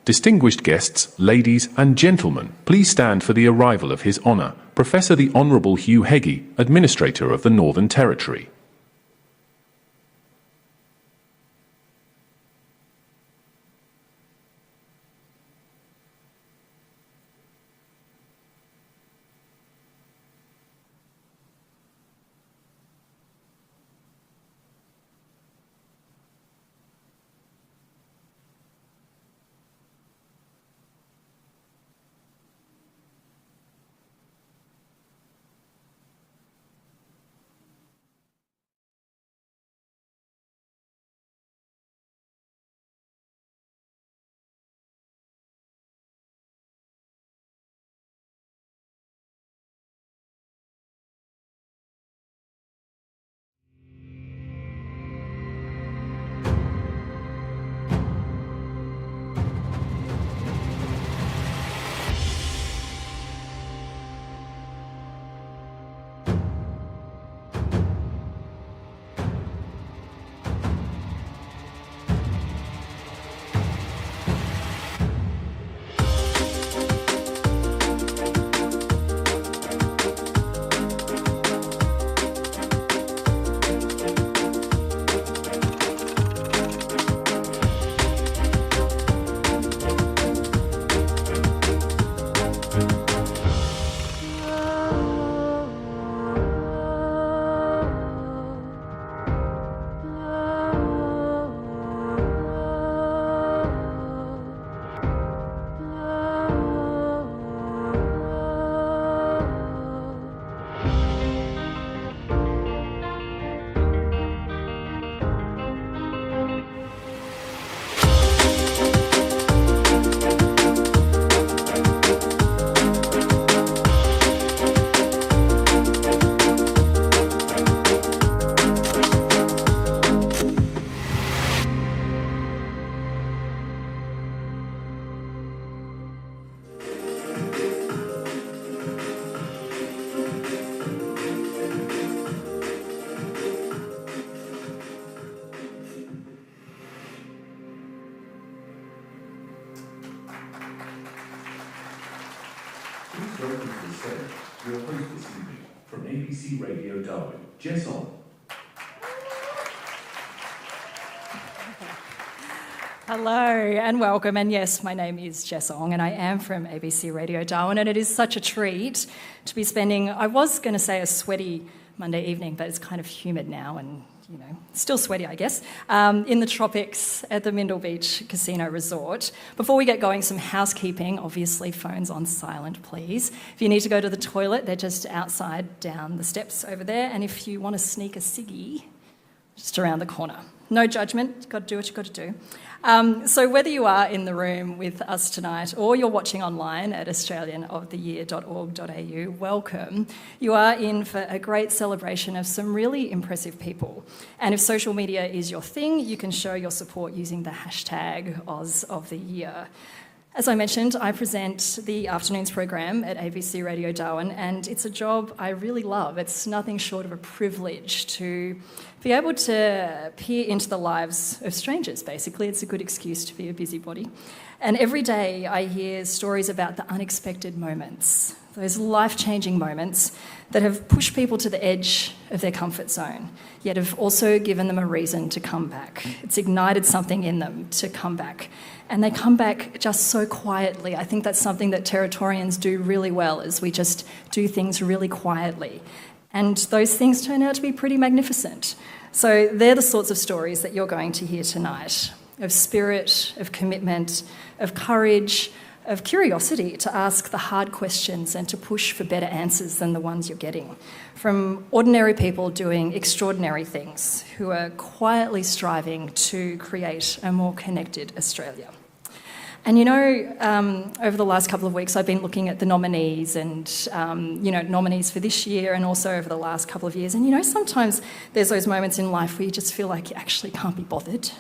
Distinguished guests, ladies and gentlemen, please stand for the arrival of His Honour, Professor the Honourable Hugh Heggie, Administrator of the Northern Territory. Please welcome to the stage your host this evening from ABC Radio Darwin, Jess On. Hello and welcome, and yes, my name is Jess Ong and I am from ABC Radio Darwin, and it is such a treat to be spending, I was going to say a sweaty Monday evening, but it's kind of humid now and, you know, still sweaty, I guess, in the tropics at the Mindle Beach Casino Resort. Before we get going, some housekeeping, obviously phones on silent, please. If you need to go to the toilet, they're just outside down the steps over there, and if you want to sneak a ciggy, just around the corner. No judgment, you've got to do what you've got to do. So whether you are in the room with us tonight or you're watching online at australianoftheyear.org.au, welcome. You are in for a great celebration of some really impressive people. And if social media is your thing, you can show your support using the hashtag #OzOfTheYear. As I mentioned, I present the afternoon's program at ABC Radio Darwin, and it's a job I really love. It's nothing short of a privilege to be able to peer into the lives of strangers, basically. It's a good excuse to be a busybody. And every day I hear stories about the unexpected moments, those life-changing moments that have pushed people to the edge of their comfort zone, yet have also given them a reason to come back. It's ignited something in them to come back. And they come back just so quietly. I think that's something that Territorians do really well, is we just do things really quietly. And those things turn out to be pretty magnificent. So they're the sorts of stories that you're going to hear tonight, of spirit, of commitment, of courage, of curiosity to ask the hard questions and to push for better answers than the ones you're getting. From ordinary people doing extraordinary things who are quietly striving to create a more connected Australia. And you know, over the last couple of weeks, I've been looking at the nominees and, nominees for this year and also over the last couple of years. And, you know, sometimes there's those moments in life where you just feel like you actually can't be bothered.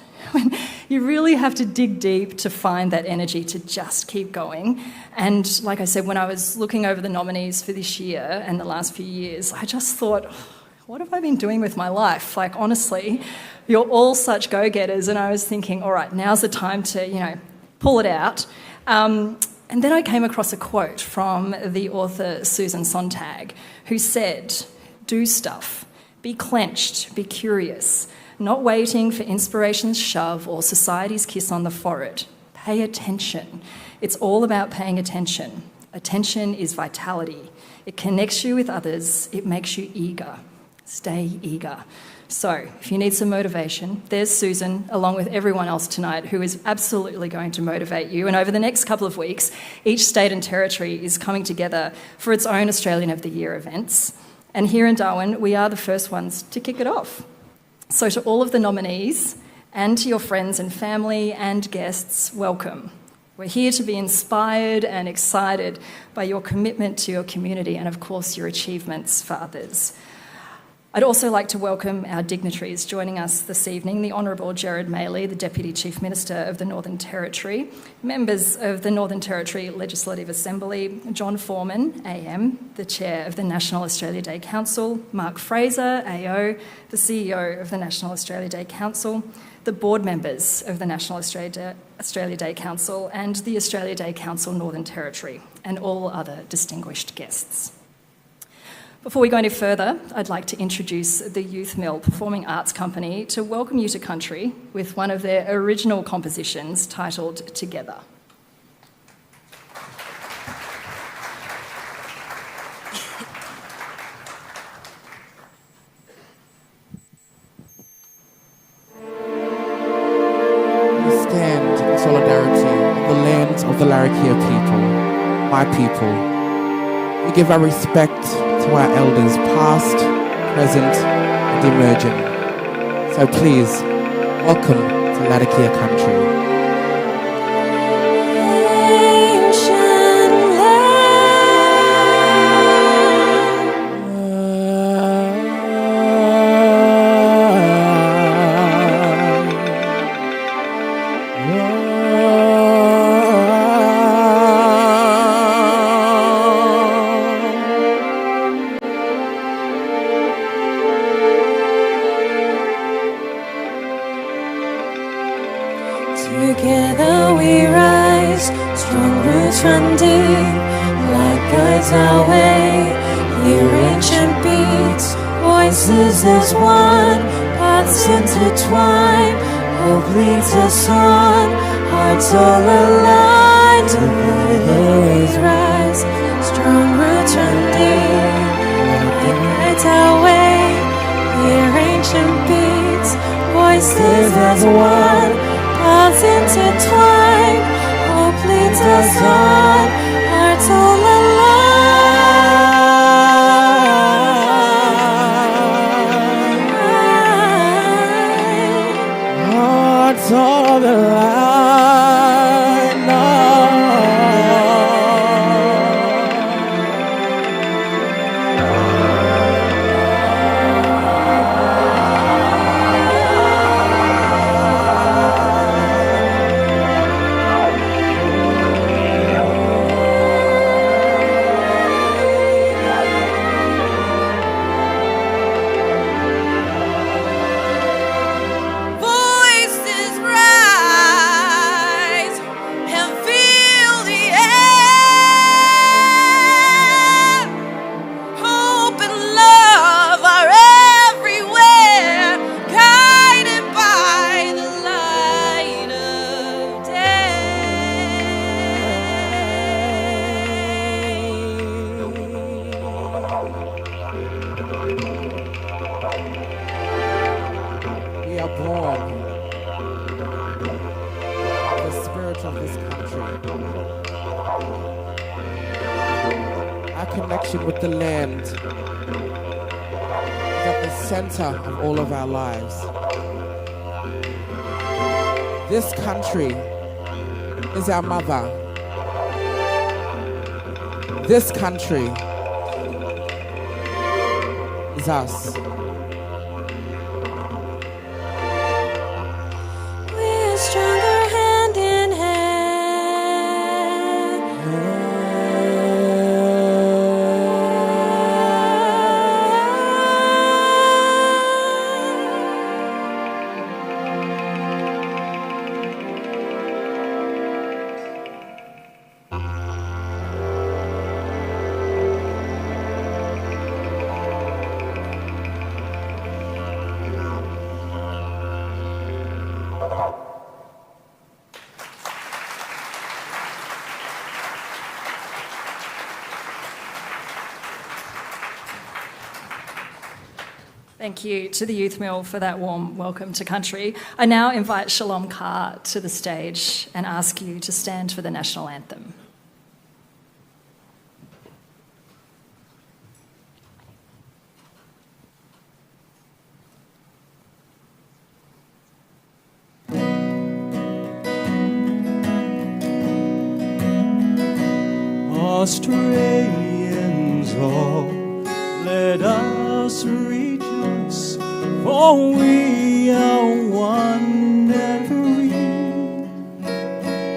You really have to dig deep to find that energy to just keep going. And like I said, when I was looking over the nominees for this year and the last few years, I just thought, what have I been doing with my life? Like, honestly, you're all such go-getters. And I was thinking, all right, now's the time to, pull it out. And then I came across a quote from the author Susan Sontag, who said, "Do stuff, be clenched, be curious, not waiting for inspiration's shove or society's kiss on the forehead. Pay attention. It's all about paying attention. Attention is vitality. It connects you with others. It makes you eager. Stay eager." So, if you need some motivation, there's Susan, along with everyone else tonight, who is absolutely going to motivate you. And over the next couple of weeks, each state and territory is coming together for its own Australian of the Year events. And here in Darwin, we are the first ones to kick it off. So to all of the nominees, and to your friends and family and guests, welcome. We're here to be inspired and excited by your commitment to your community and, of course, your achievements for others. I'd also like to welcome our dignitaries joining us this evening, the Honourable Gerard Maley, the Deputy Chief Minister of the Northern Territory, members of the Northern Territory Legislative Assembly, John Foreman, AM, the Chair of the National Australia Day Council, Mark Fraser, AO, the CEO of the National Australia Day Council, the board members of the National Australia Day Council and the Australia Day Council Northern Territory, and all other distinguished guests. Before we go any further, I'd like to introduce the Youth Mill Performing Arts Company to welcome you to country with one of their original compositions titled Together. We stand in solidarity on the lands of the Larrakia people, my people. We give our respect to our elders, past, present, and emerging. So please, welcome to Larrakia country. Together we rise, strong roots run deep, like guides our way. Hear ancient beats, voices as one, paths intertwine. Hope leads us on, hearts all aligned. Together we rise, strong roots run deep, like guides our way. Hear ancient beats, voices as one. Paths intertwine, hope leads us on, hearts all alive. Hearts all alive. We are born the spirit of this country. Our connection with the land is at the center of all of our lives. This country is our mother. This country is us. We're stronger hand in hand. Thank you to the Youth Mill for that warm welcome to country. I now invite Shalom Carr to the stage and ask you to stand for the national anthem. Australians all, let us rejoice, for we are one and free.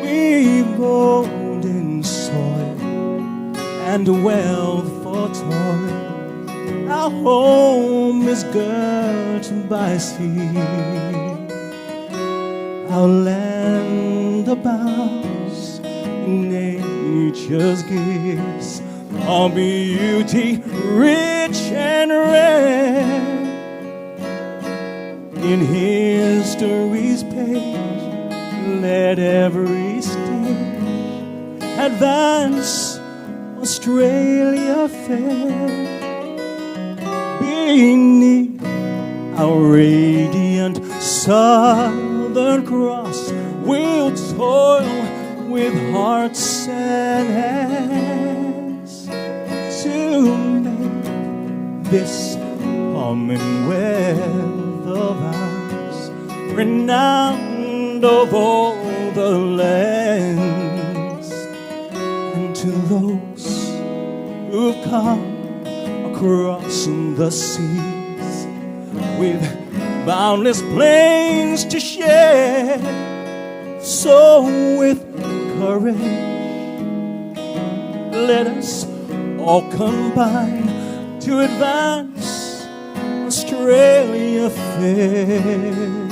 We've golden soil and wealth for toil. Our home is girt by sea. Our land abounds in nature's gifts, our beauty rich and rare. In history's page, let every stage advance Australia fair. Beneath our radiant Southern Cross, we'll toil with hearts and hands to make this Commonwealth of ours renowned of all the lands. And to those who've come across the seas with boundless plains to share, so with courage, let us all combine to advance Australia fair.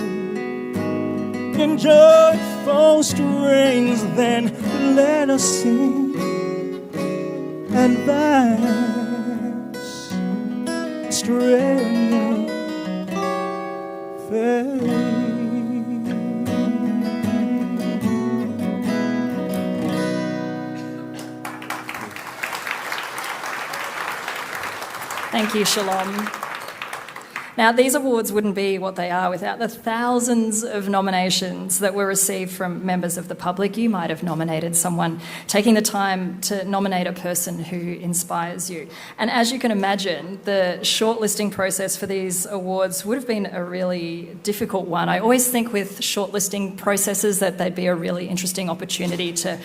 In joyful strains then let us sing and advance Australia fair. Thank you, Shalom. Now, these awards wouldn't be what they are without the thousands of nominations that were received from members of the public. You might have nominated someone, taking the time to nominate a person who inspires you. And as you can imagine, the shortlisting process for these awards would have been a really difficult one. I always think with shortlisting processes that they'd be a really interesting opportunity to,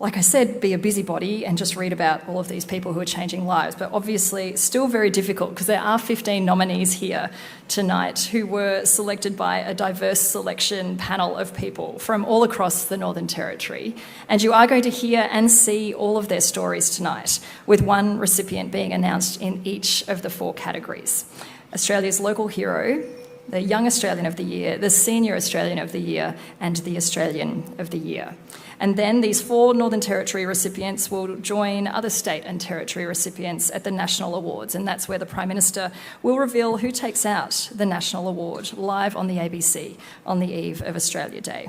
like I said, be a busybody and just read about all of these people who are changing lives. But obviously still very difficult because there are 15 nominees here tonight who were selected by a diverse selection panel of people from all across the Northern Territory. And you are going to hear and see all of their stories tonight, with one recipient being announced in each of the 4 categories: Australia's Local Hero, the Young Australian of the Year, the Senior Australian of the Year, and the Australian of the Year. And then these 4 Northern Territory recipients will join other state and territory recipients at the National Awards, and that's where the Prime Minister will reveal who takes out the National Award live on the ABC on the eve of Australia Day.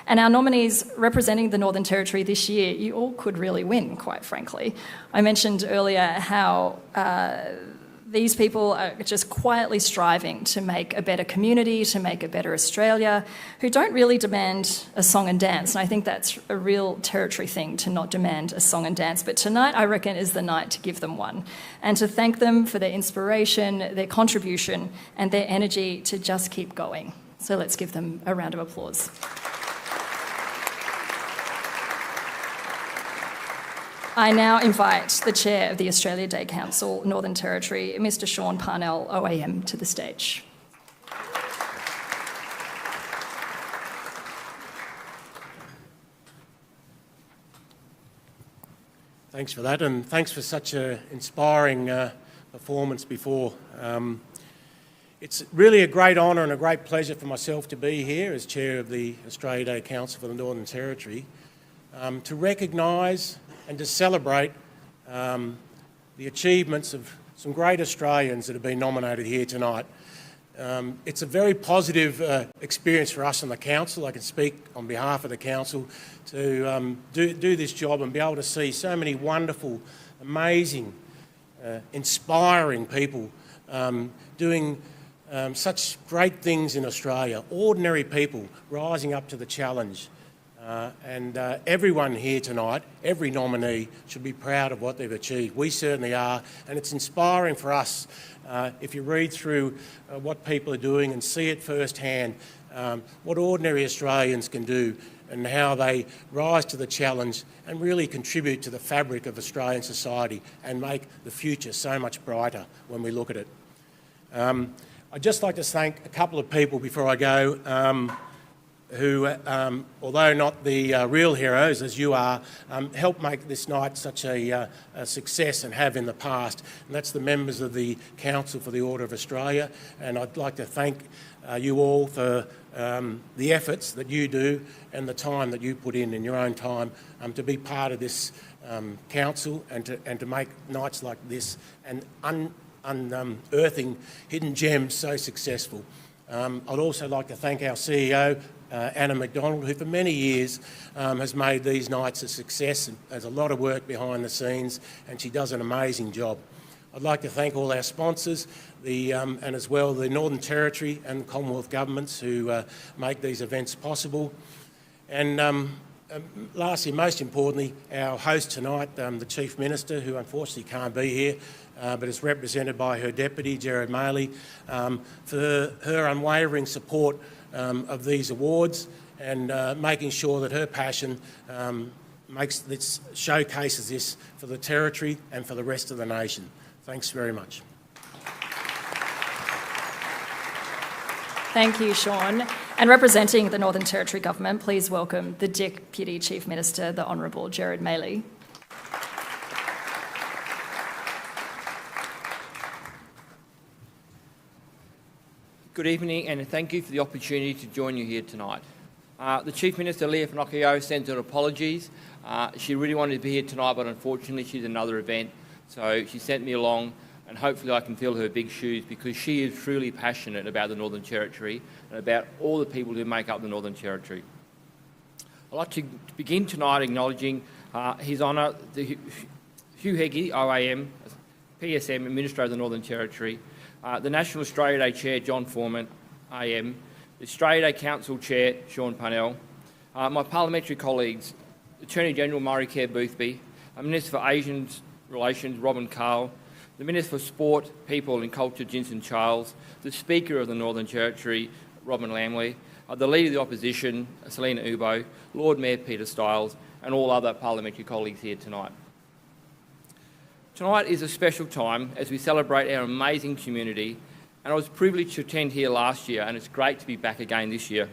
And our nominees representing the Northern Territory this year, you all could really win, quite frankly. I mentioned earlier how these people are just quietly striving to make a better community, to make a better Australia, who don't really demand a song and dance. And I think that's a real Territory thing, to not demand a song and dance. But tonight, I reckon, is the night to give them one, and to thank them for their inspiration, their contribution, and their energy to just keep going. So let's give them a round of applause. I now invite the Chair of the Australia Day Council, Northern Territory, Mr. Sean Parnell, OAM, to the stage. Thanks for that, and thanks for such an inspiring performance before. It's really a great honour and a great pleasure for myself to be here as Chair of the Australia Day Council for the Northern Territory, to recognise and to celebrate the achievements of some great Australians that have been nominated here tonight. It's a very positive experience for us on the Council. I can speak on behalf of the Council to do this job and be able to see so many wonderful, amazing, inspiring people doing such great things in Australia, ordinary people rising up to the challenge. And everyone here tonight, every nominee, should be proud of what they've achieved. We certainly are, and it's inspiring for us if you read through what people are doing and see it firsthand, what ordinary Australians can do and how they rise to the challenge and really contribute to the fabric of Australian society and make the future so much brighter when we look at it. I'd just like to thank a couple of people before I go who, although not the real heroes as you are, helped make this night such a success and have in the past. And that's the members of the Council for the Order of Australia. And I'd like to thank you all for the efforts that you do and the time that you put in your own time to be part of this council and to make nights like this and unearthing hidden gems so successful. I'd also like to thank our CEO, Anna McDonald, who for many years has made these nights a success and there's a lot of work behind the scenes and she does an amazing job. I'd like to thank all our sponsors and as well the Northern Territory and Commonwealth governments who make these events possible. And lastly, most importantly, our host tonight, the Chief Minister, who unfortunately can't be here, but is represented by her Deputy, Gerard Maley, for her unwavering support of these awards and making sure that her passion showcases this for the Territory and for the rest of the nation. Thanks very much. Thank you, Sean. And representing the Northern Territory Government, please welcome the Deputy Chief Minister, the Honourable Gerard Maley. Good evening and thank you for the opportunity to join you here tonight. The Chief Minister, Leah Finocchio, sends her apologies. She really wanted to be here tonight, but unfortunately she's at another event. So she sent me along and hopefully I can fill her big shoes because she is truly passionate about the Northern Territory and about all the people who make up the Northern Territory. I'd like to begin tonight acknowledging His Honour, Hugh Heggie, OAM, PSM, Administrator of the Northern Territory, the National Australia Day Chair, John Foreman, AM, the Australia Day Council Chair, Sean Parnell, my parliamentary colleagues, Attorney General Murray Kerr Boothby, Minister for Asian Relations, Robin Carl, the Minister for Sport, People and Culture, Jinson Charles, the Speaker of the Northern Territory, Robin Lamley, the Leader of the Opposition, Selena Ubo, Lord Mayor Peter Stiles, and all other parliamentary colleagues here tonight. Tonight is a special time as we celebrate our amazing community, and I was privileged to attend here last year, and it's great to be back again this year.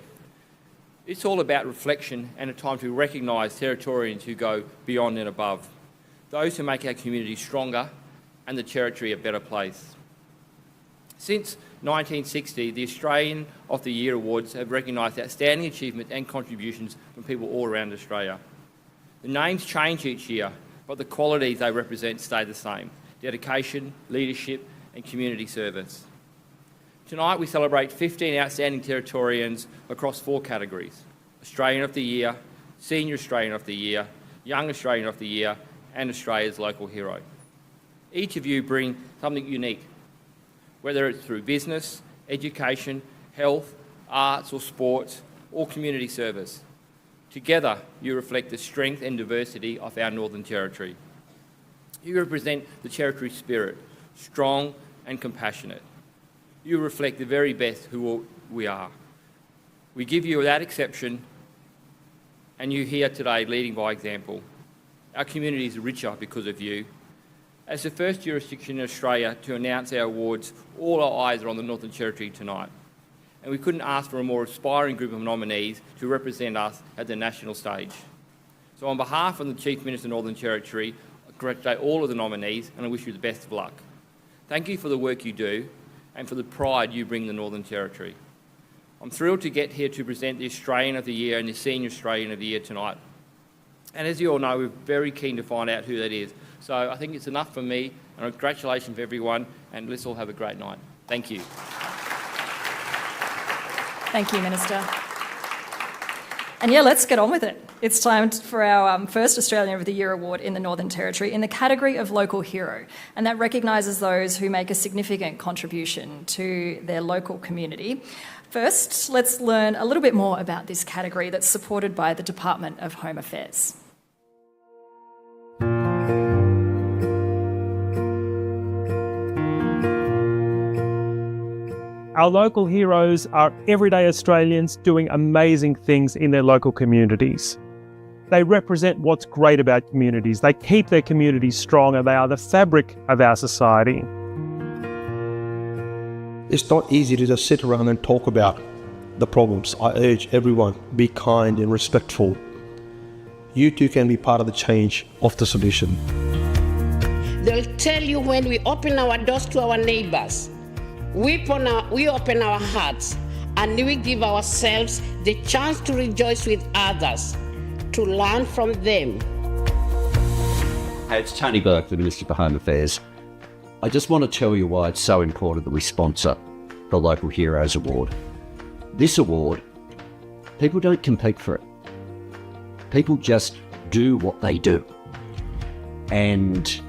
It's all about reflection and a time to recognise Territorians who go beyond and above, those who make our community stronger and the Territory a better place. Since 1960, the Australian of the Year Awards have recognised outstanding achievements and contributions from people all around Australia. The names change each year, but the qualities they represent stay the same: dedication, leadership and community service. Tonight we celebrate 15 outstanding Territorians across 4 categories: Australian of the Year, Senior Australian of the Year, Young Australian of the Year and Australia's Local Hero. Each of you bring something unique, whether it's through business, education, health, arts or sports, or community service. Together, you reflect the strength and diversity of our Northern Territory. You represent the Territory spirit, strong and compassionate. You reflect the very best who we are. We give you without exception, and you here today leading by example. Our community is richer because of you. As the first jurisdiction in Australia to announce our awards, all our eyes are on the Northern Territory tonight. And we couldn't ask for a more aspiring group of nominees to represent us at the national stage. So on behalf of the Chief Minister of the Northern Territory, I congratulate all of the nominees and I wish you the best of luck. Thank you for the work you do and for the pride you bring the Northern Territory. I'm thrilled to get here to present the Australian of the Year and the Senior Australian of the Year tonight. And as you all know, we're very keen to find out who that is. So I think it's enough for me, and congratulations to everyone, and let's all have a great night. Thank you. Thank you, Minister. And yeah, let's get on with it. It's time for our first Australian of the Year award in the Northern Territory in the category of local hero, and that recognises those who make a significant contribution to their local community. First, let's learn a little bit more about this category that's supported by the Department of Home Affairs. Our local heroes are everyday Australians doing amazing things in their local communities. They represent what's great about communities. They keep their communities strong, and they are the fabric of our society. It's not easy to just sit around and talk about the problems. I urge everyone, be kind and respectful. You too can be part of the change of the solution. They'll tell you when we open our doors to our neighbors, we open our hearts, and we give ourselves the chance to rejoice with others, to learn from them. Hey, it's Tony Burke, the Minister for Home Affairs. I just want to tell you why it's so important that we sponsor the Local Heroes Award. This award, people don't compete for it. People just do what they do. And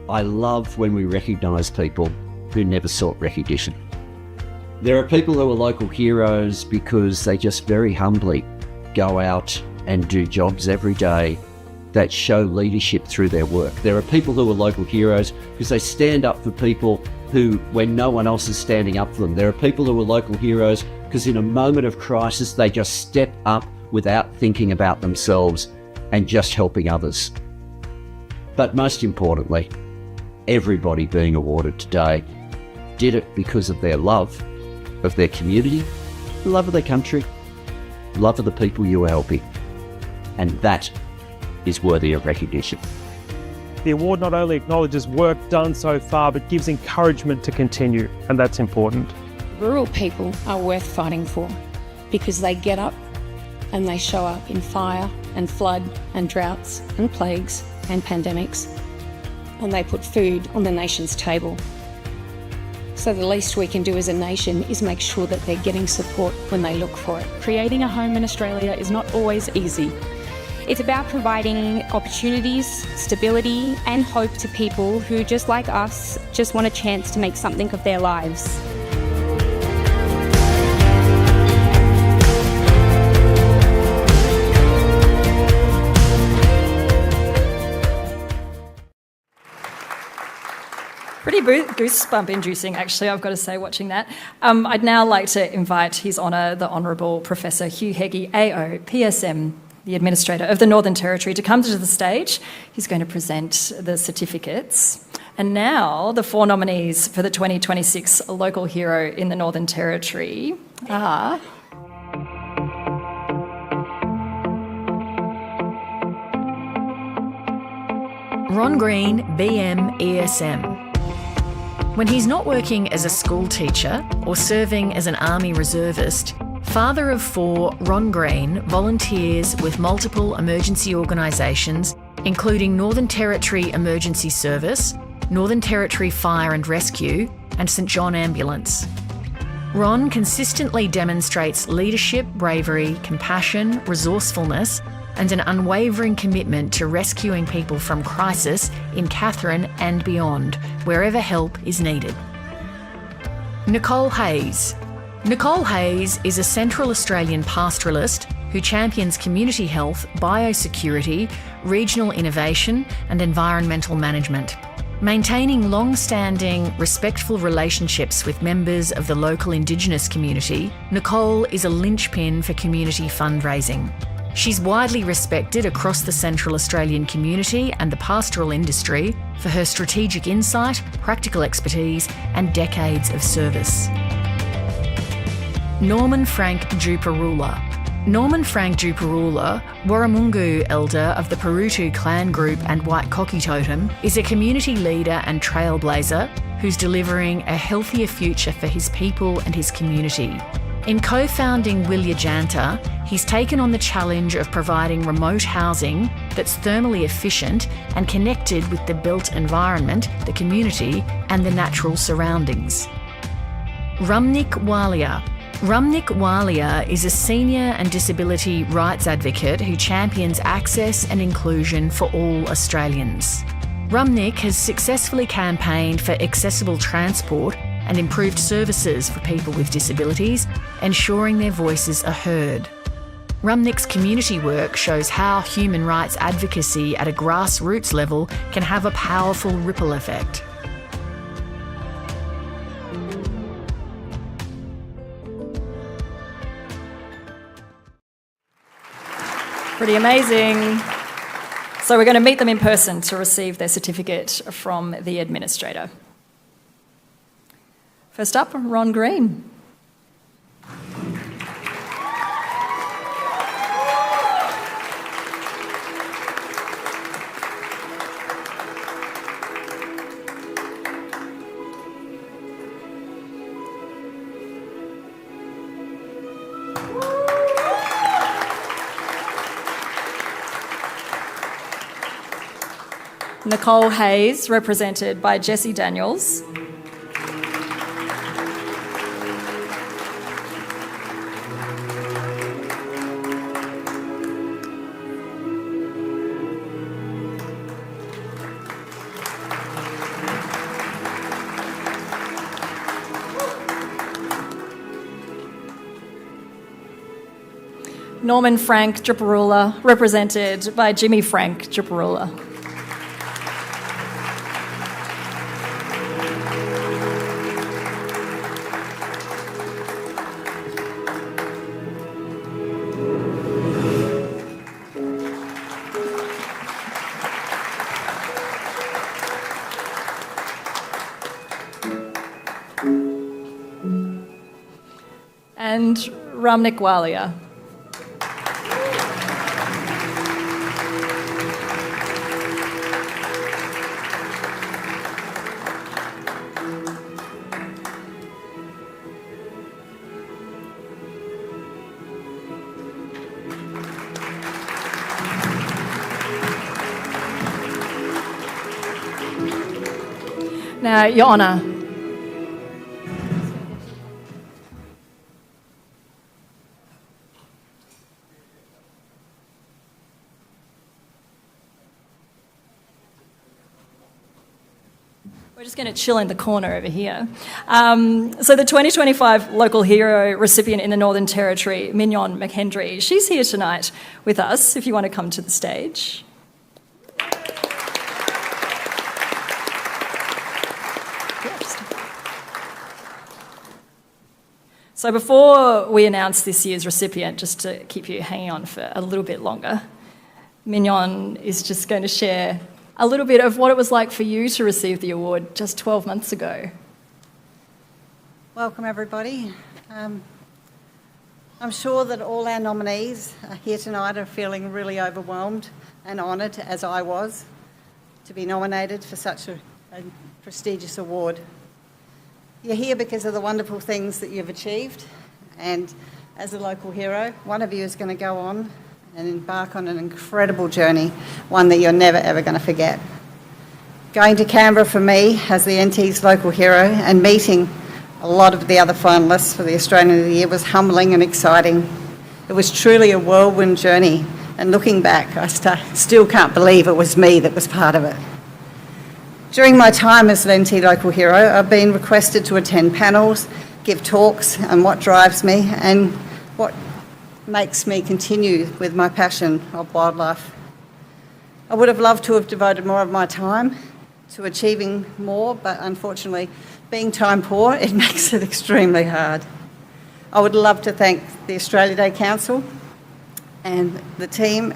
I love when we recognise people who never sought recognition. There are people who are local heroes because they just very humbly go out and do jobs every day that show leadership through their work. There are people who are local heroes because they stand up for people who, when no one else is standing up for them. There are people who are local heroes because in a moment of crisis, they just step up without thinking about themselves and just helping others. But most importantly, everybody being awarded today did it because of their love of their community, love of their country, love of the people you were helping. And that is worthy of recognition. The award not only acknowledges work done so far, but gives encouragement to continue, and that's important. Rural people are worth fighting for because they get up and they show up in fire and flood and droughts and plagues and pandemics, and they put food on the nation's table. So the least we can do as a nation is make sure that they're getting support when they look for it. Creating a home in Australia is not always easy. It's about providing opportunities, stability, and hope to people who, just like us, just want a chance to make something of their lives. Pretty goosebump inducing, actually, I've got to say, watching that. I'd now like to invite His Honour, the Honourable Professor Hugh Heggie, AO, PSM, the Administrator of the Northern Territory, to come to the stage. He's going to present the certificates. And now, the 4 nominees for the 2026 Local Hero in the Northern Territory are... Ron Green, BM ESM. When he's not working as a school teacher or serving as an army reservist, father of 4, Ron Green volunteers with multiple emergency organisations, including Northern Territory Emergency Service, Northern Territory Fire and Rescue, and St John Ambulance. Ron consistently demonstrates leadership, bravery, compassion, resourcefulness, and an unwavering commitment to rescuing people from crisis in Katherine and beyond, wherever help is needed. Nicole Hayes. Nicole Hayes is a Central Australian pastoralist who champions community health, biosecurity, regional innovation, and environmental management. Maintaining long-standing, respectful relationships with members of the local Indigenous community, Nicole is a linchpin for community fundraising. She's widely respected across the Central Australian community and the pastoral industry for her strategic insight, practical expertise, and decades of service. Norman Frank Duparula. Norman Frank Duparula, Warramungu elder of the Parutu clan group and White Cocky Totem, is a community leader and trailblazer who's delivering a healthier future for his people and his community. In co-founding Wilya Janta, he's taken on the challenge of providing remote housing that's thermally efficient and connected with the built environment, the community, and the natural surroundings. Rumnik Walia. Rumnik Walia is a senior and disability rights advocate who champions access and inclusion for all Australians. Rumnik has successfully campaigned for accessible transport and improved services for people with disabilities, ensuring their voices are heard. Rumnik's community work shows how human rights advocacy at a grassroots level can have a powerful ripple effect. Pretty amazing. So we're going to meet them in person to receive their certificate from the administrator. First up, Ron Green. Nicole Hayes, represented by Jessie Daniels. Norman Frank Draparula, represented by Jimmy Frank Draparula. And Rumnik Walia. Now, Your Honour, we're just going to chill in the corner over here. So the 2025 Local Hero recipient in the Northern Territory, Mignon McHenry, she's here tonight with us, if you want to come to the stage. So before we announce this year's recipient, just to keep you hanging on for a little bit longer, Mignon is just going to share a little bit of what it was like for you to receive the award just 12 months ago. Welcome, everybody. I'm sure that all our nominees here tonight are feeling really overwhelmed and honoured, as I was, to be nominated for such a prestigious award. You're here because of the wonderful things that you've achieved, and as a local hero, one of you is going to go on and embark on an incredible journey, one that you're never ever going to forget. Going to Canberra for me as the NT's local hero and meeting a lot of the other finalists for the Australian of the Year was humbling and exciting. It was truly a whirlwind journey, and looking back, I still can't believe it was me that was part of it. During my time as an NT Local Hero, I've been requested to attend panels, give talks on what drives me and what makes me continue with my passion of wildlife. I would have loved to have devoted more of my time to achieving more, but unfortunately, being time poor, it makes it extremely hard. I would love to thank the Australia Day Council and the team,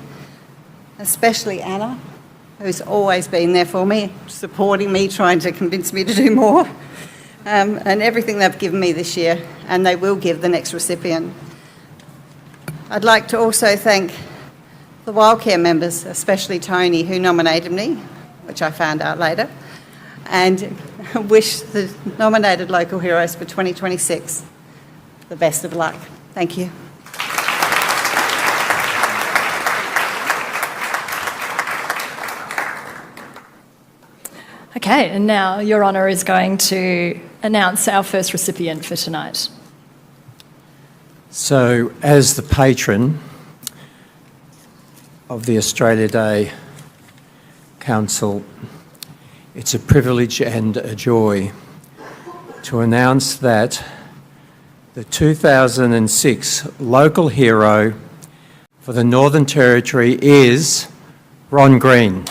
especially Anna, who's always been there for me, supporting me, trying to convince me to do more, and everything they've given me this year, and they will give the next recipient. I'd like to also thank the Wildcare members, especially Tony, who nominated me, which I found out later, and wish the nominated local heroes for 2026 the best of luck. Thank you. Okay, and now Your Honour is going to announce our first recipient for tonight. So, as the patron of the Australia Day Council, it's a privilege and a joy to announce that the 2006 local hero for the Northern Territory is Ron Green.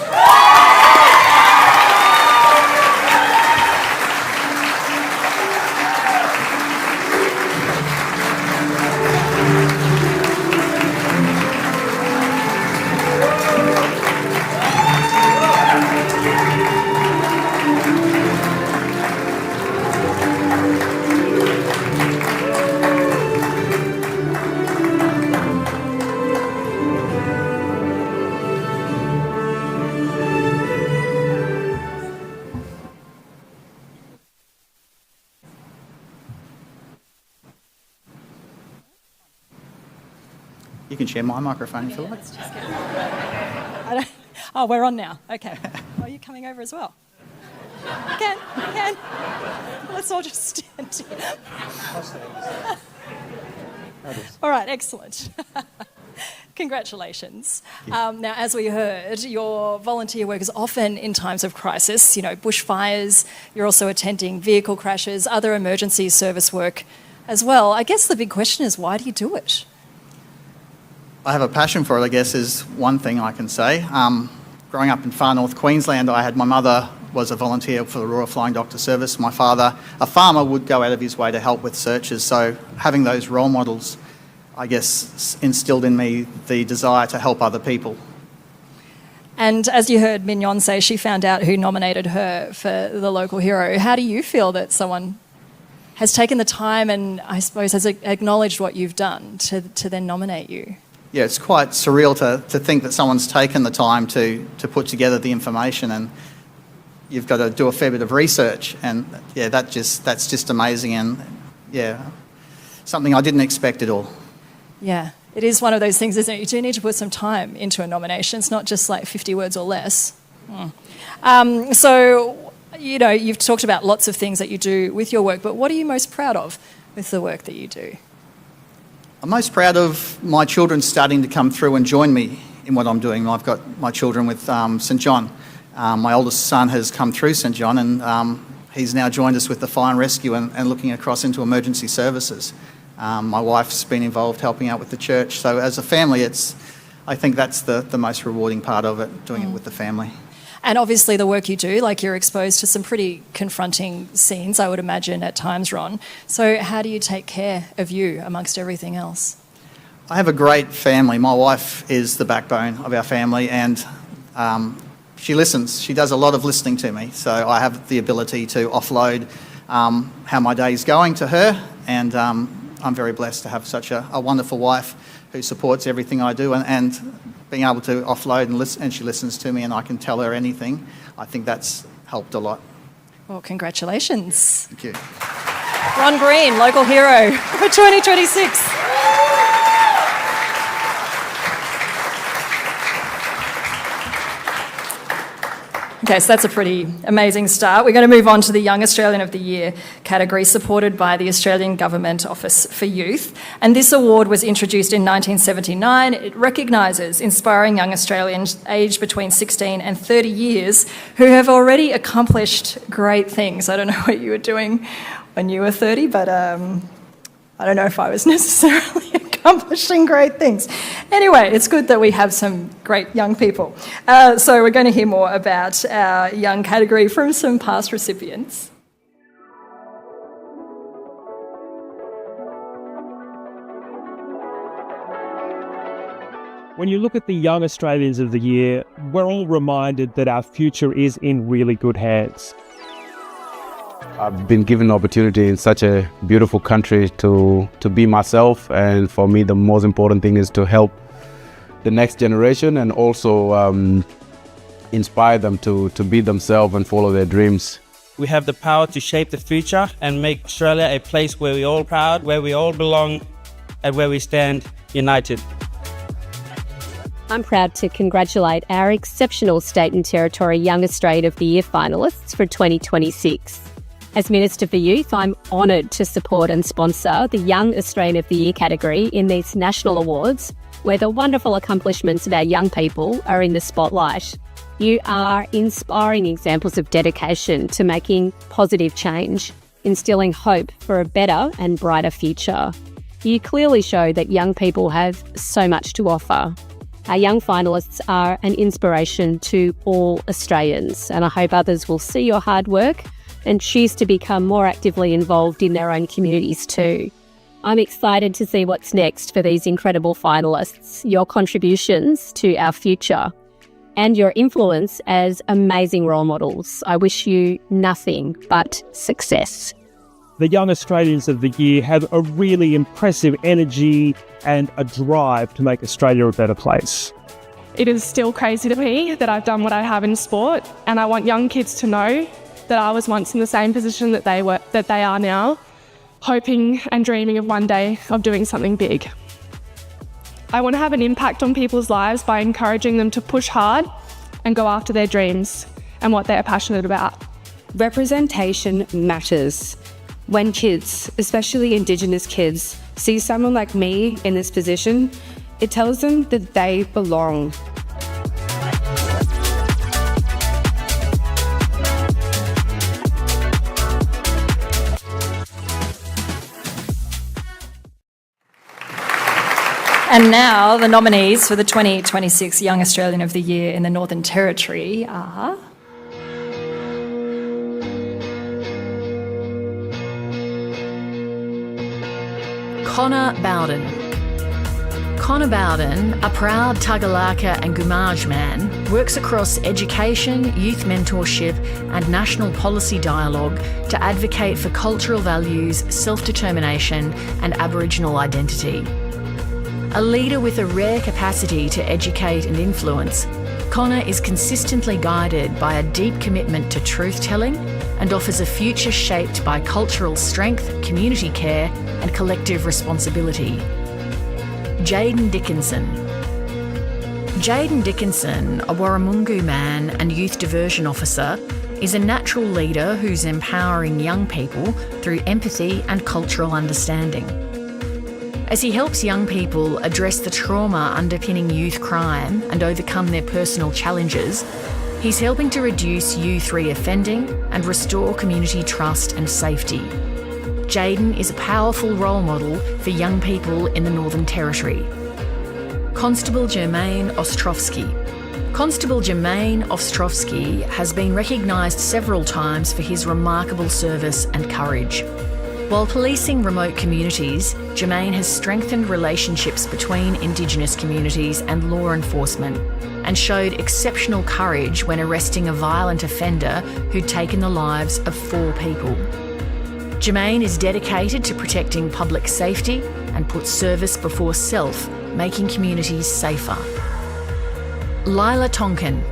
You can share my microphone if you like. Oh, we're on now. Okay. Are you coming over as well? You can. Let's all just stand here. All right, excellent. Congratulations. Now, as we heard, your volunteer work is often in times of crisis, bushfires. You're also attending vehicle crashes, other emergency service work as well. I guess the big question is, why do you do it? I have a passion for it, I guess, is one thing I can say. Growing up in far north Queensland, my mother was a volunteer for the Royal Flying Doctor Service. My father, a farmer, would go out of his way to help with searches. So having those role models, I guess, instilled in me the desire to help other people. And as you heard Mignon say, she found out who nominated her for the local hero. How do you feel that someone has taken the time and, I suppose, has acknowledged what you've done to then nominate you? Yeah, it's quite surreal to think that someone's taken the time to put together the information, and you've got to do a fair bit of research, and yeah, that's just amazing, and yeah, something I didn't expect at all. Yeah, it is one of those things, isn't it? You do need to put some time into a nomination. It's not just like 50 words or less. So, you've talked about lots of things that you do with your work, but what are you most proud of with the work that you do? I'm most proud of my children starting to come through and join me in what I'm doing. I've got my children with St John. My oldest son has come through St John, and he's now joined us with the fire and rescue and looking across into emergency services. My wife's been involved helping out with the church. So as a family, I think that's the most rewarding part of it, doing it with the family. And obviously the work you do, you're exposed to some pretty confronting scenes, I would imagine, at times, Ron. So how do you take care of you amongst everything else? I have a great family. My wife is the backbone of our family, and she listens. She does a lot of listening to me. So I have the ability to offload how my day is going to her, and I'm very blessed to have such a wonderful wife who supports everything I do, and being able to offload and listen, and she listens to me and I can tell her anything. I think that's helped a lot. Well, congratulations. Thank you. Ron Green, local hero for 2026. Okay, so that's a pretty amazing start. We're going to move on to the Young Australian of the Year category, supported by the Australian Government Office for Youth. And this award was introduced in 1979. It recognises inspiring young Australians aged between 16 and 30 years who have already accomplished great things. I don't know what you were doing when you were 30, but I don't know if I was necessarily accomplishing great things. Anyway, it's good that we have some great young people. So we're going to hear more about our young category from some past recipients. When you look at the Young Australians of the Year, we're all reminded that our future is in really good hands. I've been given the opportunity in such a beautiful country to be myself, and for me the most important thing is to help the next generation and also inspire them to be themselves and follow their dreams. We have the power to shape the future and make Australia a place where we're all proud, where we all belong, and where we stand united. I'm proud to congratulate our exceptional State and Territory Young Australian of the Year finalists for 2026. As Minister for Youth, I'm honoured to support and sponsor the Young Australian of the Year category in these national awards, where the wonderful accomplishments of our young people are in the spotlight. You are inspiring examples of dedication to making positive change, instilling hope for a better and brighter future. You clearly show that young people have so much to offer. Our young finalists are an inspiration to all Australians, and I hope others will see your hard work and choose to become more actively involved in their own communities too. I'm excited to see what's next for these incredible finalists, your contributions to our future, and your influence as amazing role models. I wish you nothing but success. The Young Australians of the Year have a really impressive energy and a drive to make Australia a better place. It is still crazy to me that I've done what I have in sport, and I want young kids to know that I was once in the same position that they are now, hoping and dreaming of one day of doing something big. I want to have an impact on people's lives by encouraging them to push hard and go after their dreams and what they're passionate about. Representation matters. When kids, especially Indigenous kids, see someone like me in this position, it tells them that they belong. And now the nominees for the 2026 Young Australian of the Year in the Northern Territory are... Connor Bowden. Connor Bowden, a proud Tagalaka and Gumaj man, works across education, youth mentorship and national policy dialogue to advocate for cultural values, self-determination and Aboriginal identity. A leader with a rare capacity to educate and influence, Connor is consistently guided by a deep commitment to truth-telling and offers a future shaped by cultural strength, community care and collective responsibility. Jaden Dickinson. Jaden Dickinson, a Warramungu man and youth diversion officer, is a natural leader who's empowering young people through empathy and cultural understanding. As he helps young people address the trauma underpinning youth crime and overcome their personal challenges, he's helping to reduce youth reoffending and restore community trust and safety. Jaden is a powerful role model for young people in the Northern Territory. Constable Jermaine Ostrovsky. Constable Jermaine Ostrovsky has been recognised several times for his remarkable service and courage. While policing remote communities, Jermaine has strengthened relationships between Indigenous communities and law enforcement and showed exceptional courage when arresting a violent offender who'd taken the lives of 4 people. Jermaine is dedicated to protecting public safety and puts service before self, making communities safer. Lila Tonkin.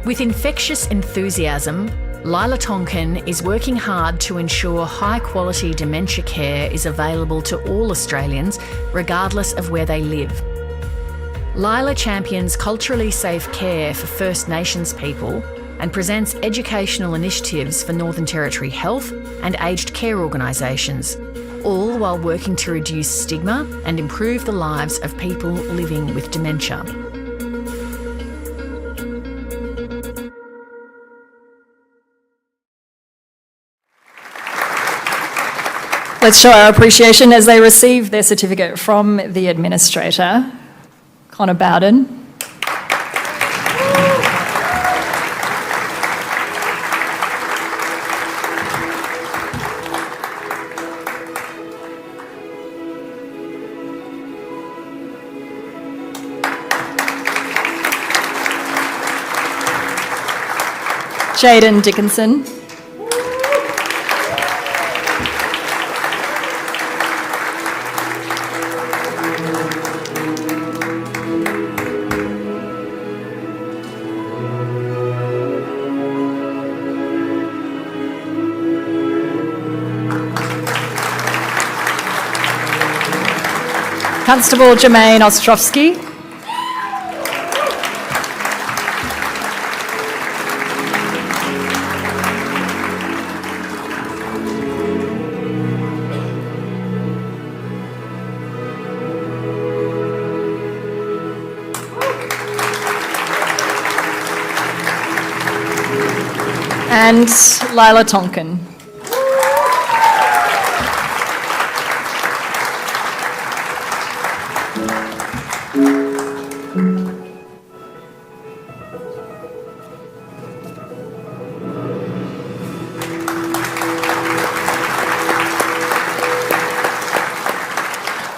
With infectious enthusiasm, Lila Tonkin is working hard to ensure high-quality dementia care is available to all Australians, regardless of where they live. Lila champions culturally safe care for First Nations people and presents educational initiatives for Northern Territory Health and aged care organisations, all while working to reduce stigma and improve the lives of people living with dementia. Let's show our appreciation as they receive their certificate from the Administrator, Connor Bowden. Jaden Dickinson. Constable Jermaine Ostrovsky. And Lila Tonkin.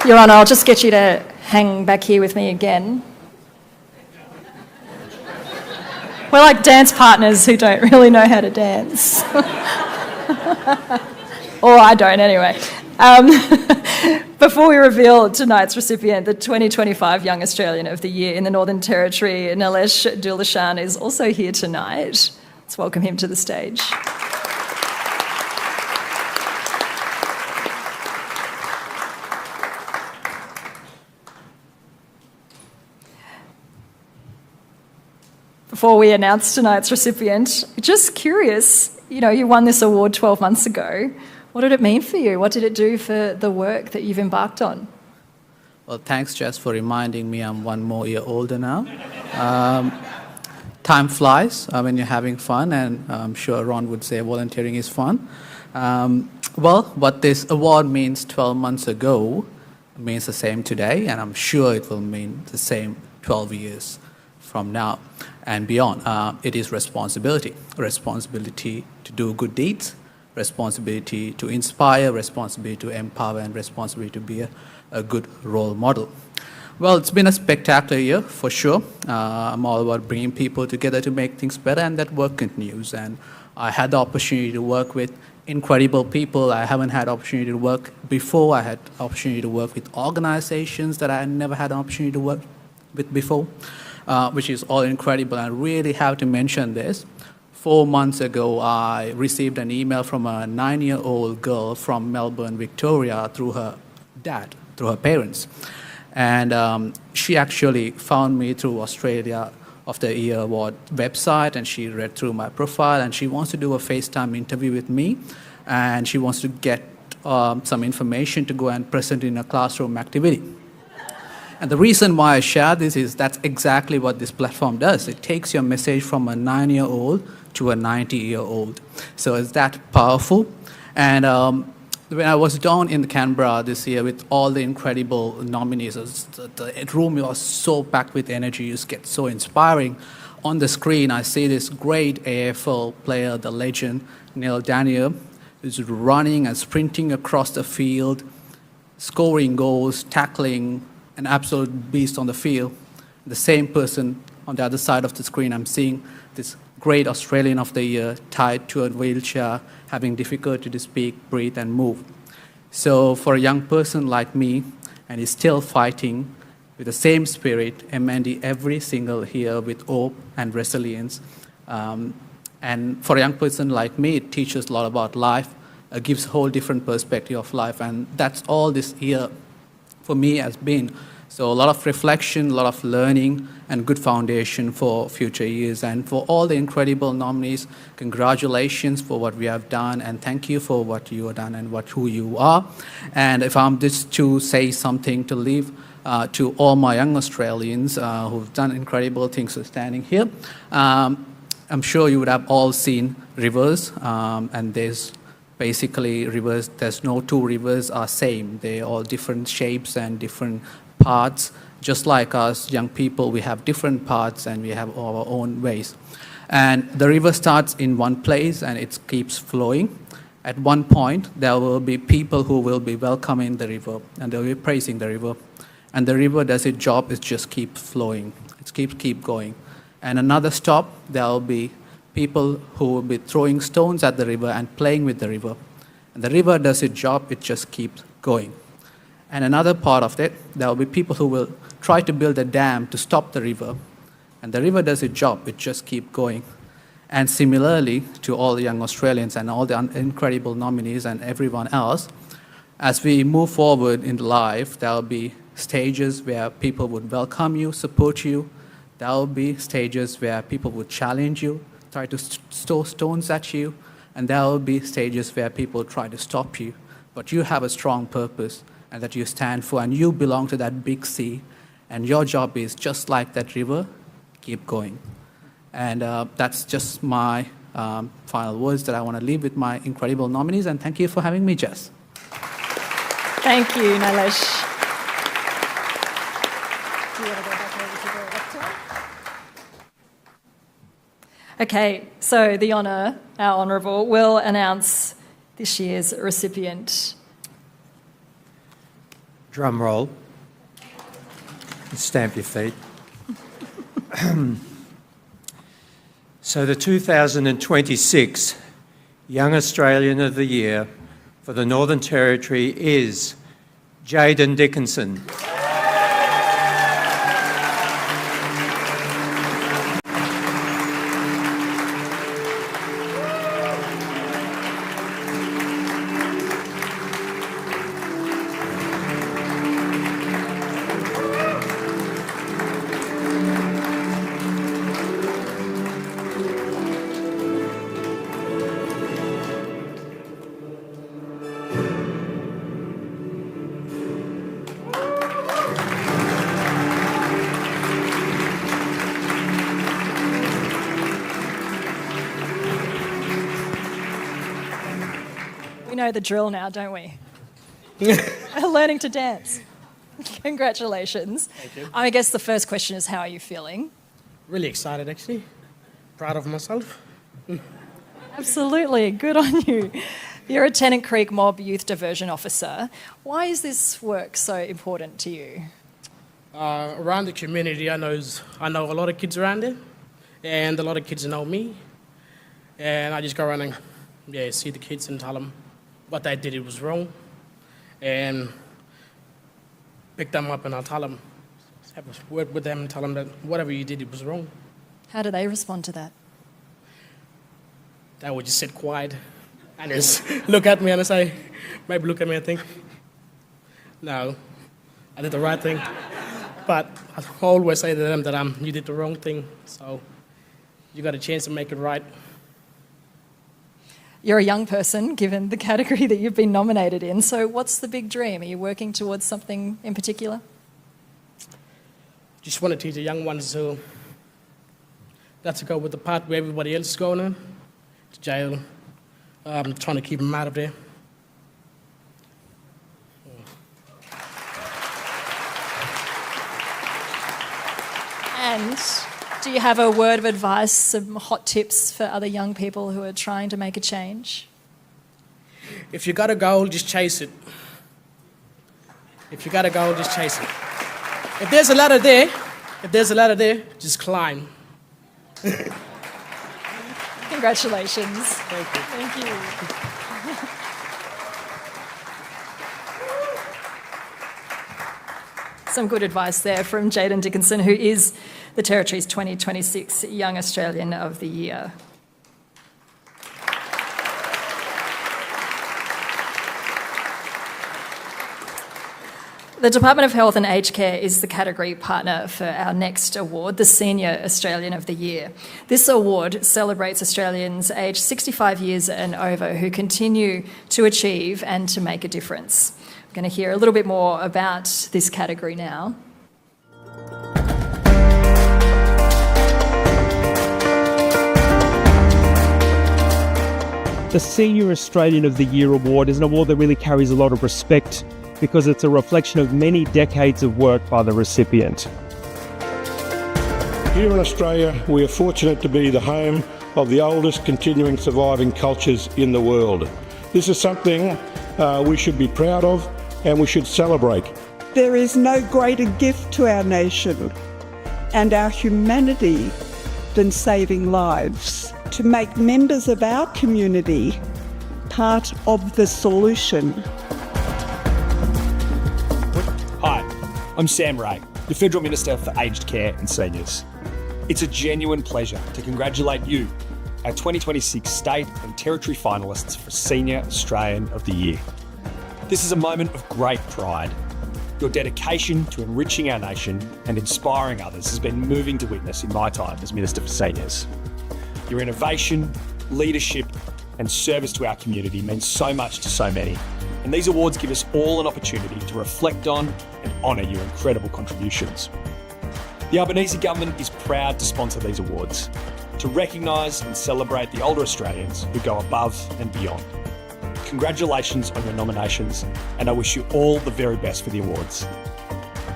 Your Honour, I'll just get you to hang back here with me again. We're like dance partners who don't really know how to dance. Or I don't anyway. Before we reveal tonight's recipient, the 2025 Young Australian of the Year in the Northern Territory, Nilesh Dulashan, is also here tonight. Let's welcome him to the stage. Before we announce tonight's recipient, just curious, you won this award 12 months ago. What did it mean for you? What did it do for the work that you've embarked on? Well, thanks, Jess, for reminding me I'm one more year older now. Time flies when you're having fun, and I'm sure Ron would say volunteering is fun. Well, what this award means 12 months ago means the same today, and I'm sure it will mean the same 12 years from now and beyond. It is responsibility. Responsibility to do good deeds, responsibility to inspire, responsibility to empower, and responsibility to be a good role model. Well, it's been a spectacular year for sure. I'm all about bringing people together to make things better, and that work continues. And I had the opportunity to work with incredible people I haven't had opportunity to work before. I had opportunity to work with organizations that I never had an opportunity to work with before, which is all incredible. I really have to mention this. 4 months ago, I received an email from a 9-year-old girl from Melbourne, Victoria, through her dad, through her parents. And she actually found me through Australia of the Year Award website, and she read through my profile, and she wants to do a FaceTime interview with me, and she wants to get some information to go and present in a classroom activity. And the reason why I share this is that's exactly what this platform does. It takes your message from a 9-year-old to a 90-year-old. So it's that powerful. And when I was down in Canberra this year with all the incredible nominees, the room was so packed with energy, it gets so inspiring. On the screen, I see this great AFL player, the legend, Neil Daniel, who's running and sprinting across the field, scoring goals, tackling, an absolute beast on the field. The same person on the other side of the screen, I'm seeing this great Australian of the Year tied to a wheelchair, having difficulty to speak, breathe, and move. So for a young person like me, and he's still fighting with the same spirit, MND every single year with hope and resilience. And for a young person like me, it teaches a lot about life, gives a whole different perspective of life, and that's all this year for me has been. So a lot of reflection, a lot of learning, and good foundation for future years. And for all the incredible nominees, congratulations for what we have done, and thank you for what you have done and who you are. And if I'm just to say something to leave to all my young Australians who've done incredible things standing here, I'm sure you would have all seen rivers, and there's basically rivers, there's no two rivers are same. They're all different shapes and different parts. Just like us young people, we have different parts and we have our own ways. And the river starts in one place and it keeps flowing. At one point, there will be people who will be welcoming the river and they'll be praising the river. And the river does its job, it just keeps flowing. It keeps going. And another stop, there will be people who will be throwing stones at the river and playing with the river. And the river does its job, it just keeps going. And another part of it, there will be people who will try to build a dam to stop the river. And the river does its job, it just keeps going. And similarly to all the young Australians and all the incredible nominees and everyone else, as we move forward in life, there will be stages where people would welcome you, support you. There will be stages where people would challenge you, try to throw stones at you, and there will be stages where people try to stop you. But you have a strong purpose and that you stand for, and you belong to that big sea, and your job is just like that river, keep going. And that's just my final words that I want to leave with my incredible nominees, and thank you for having me, Jess. Thank you, Nilesh. Do you want to go back over to the lectern? Okay, so the honour, our Honourable, will announce this year's recipient. Drum roll. Stamp your feet. So the 2026 Young Australian of the Year for the Northern Territory is Jaden Dickinson. We know the drill now, don't we? We're learning to dance. Congratulations. Thank you. I guess the first question is, how are you feeling? Really excited, actually. Proud of myself. Absolutely, good on you. You're a Tennant Creek Mob Youth Diversion Officer. Why is this work so important to you? Around the community, I know a lot of kids around there, and a lot of kids know me. And I just go around and see the kids and tell them what they did, it was wrong, and pick them up and I'll tell them, have a word with them and tell them that whatever you did, it was wrong. How do they respond to that? They would just sit quiet and just look at me and say, maybe look at me and think, no, I did the right thing. But I always say to them that you did the wrong thing, so you got a chance to make it right. You're a young person, given the category that you've been nominated in, so what's the big dream? Are you working towards something in particular? Just want to teach the young ones not to go with the path where everybody else is going to jail. Trying to keep them out of there. And do you have a word of advice, some hot tips for other young people who are trying to make a change? If you got a goal, just chase it. If you got a goal, just chase it. If there's a ladder there, just climb. Congratulations. Thank you. Thank you. Some good advice there from Jaden Dickinson, who is the Territory's 2026 Young Australian of the Year. The Department of Health and Aged Care is the category partner for our next award, the Senior Australian of the Year. This award celebrates Australians aged 65 years and over who continue to achieve and to make a difference. We're going to hear a little bit more about this category now. The Senior Australian of the Year award is an award that really carries a lot of respect because it's a reflection of many decades of work by the recipient. Here in Australia, we are fortunate to be the home of the oldest continuing surviving cultures in the world. This is something we should be proud of and we should celebrate. There is no greater gift to our nation and our humanity than saving lives. To make members of our community part of the solution. Hi, I'm Sam Ray, the Federal Minister for Aged Care and Seniors. It's a genuine pleasure to congratulate you, our 2026 State and Territory finalists for Senior Australian of the Year. This is a moment of great pride. Your dedication to enriching our nation and inspiring others has been moving to witness in my time as Minister for Seniors. Your innovation, leadership and service to our community means so much to so many, and these awards give us all an opportunity to reflect on and honour your incredible contributions. The Albanese Government is proud to sponsor these awards to recognise and celebrate the older Australians who go above and beyond. Congratulations on your nominations, and I wish you all the very best for the awards.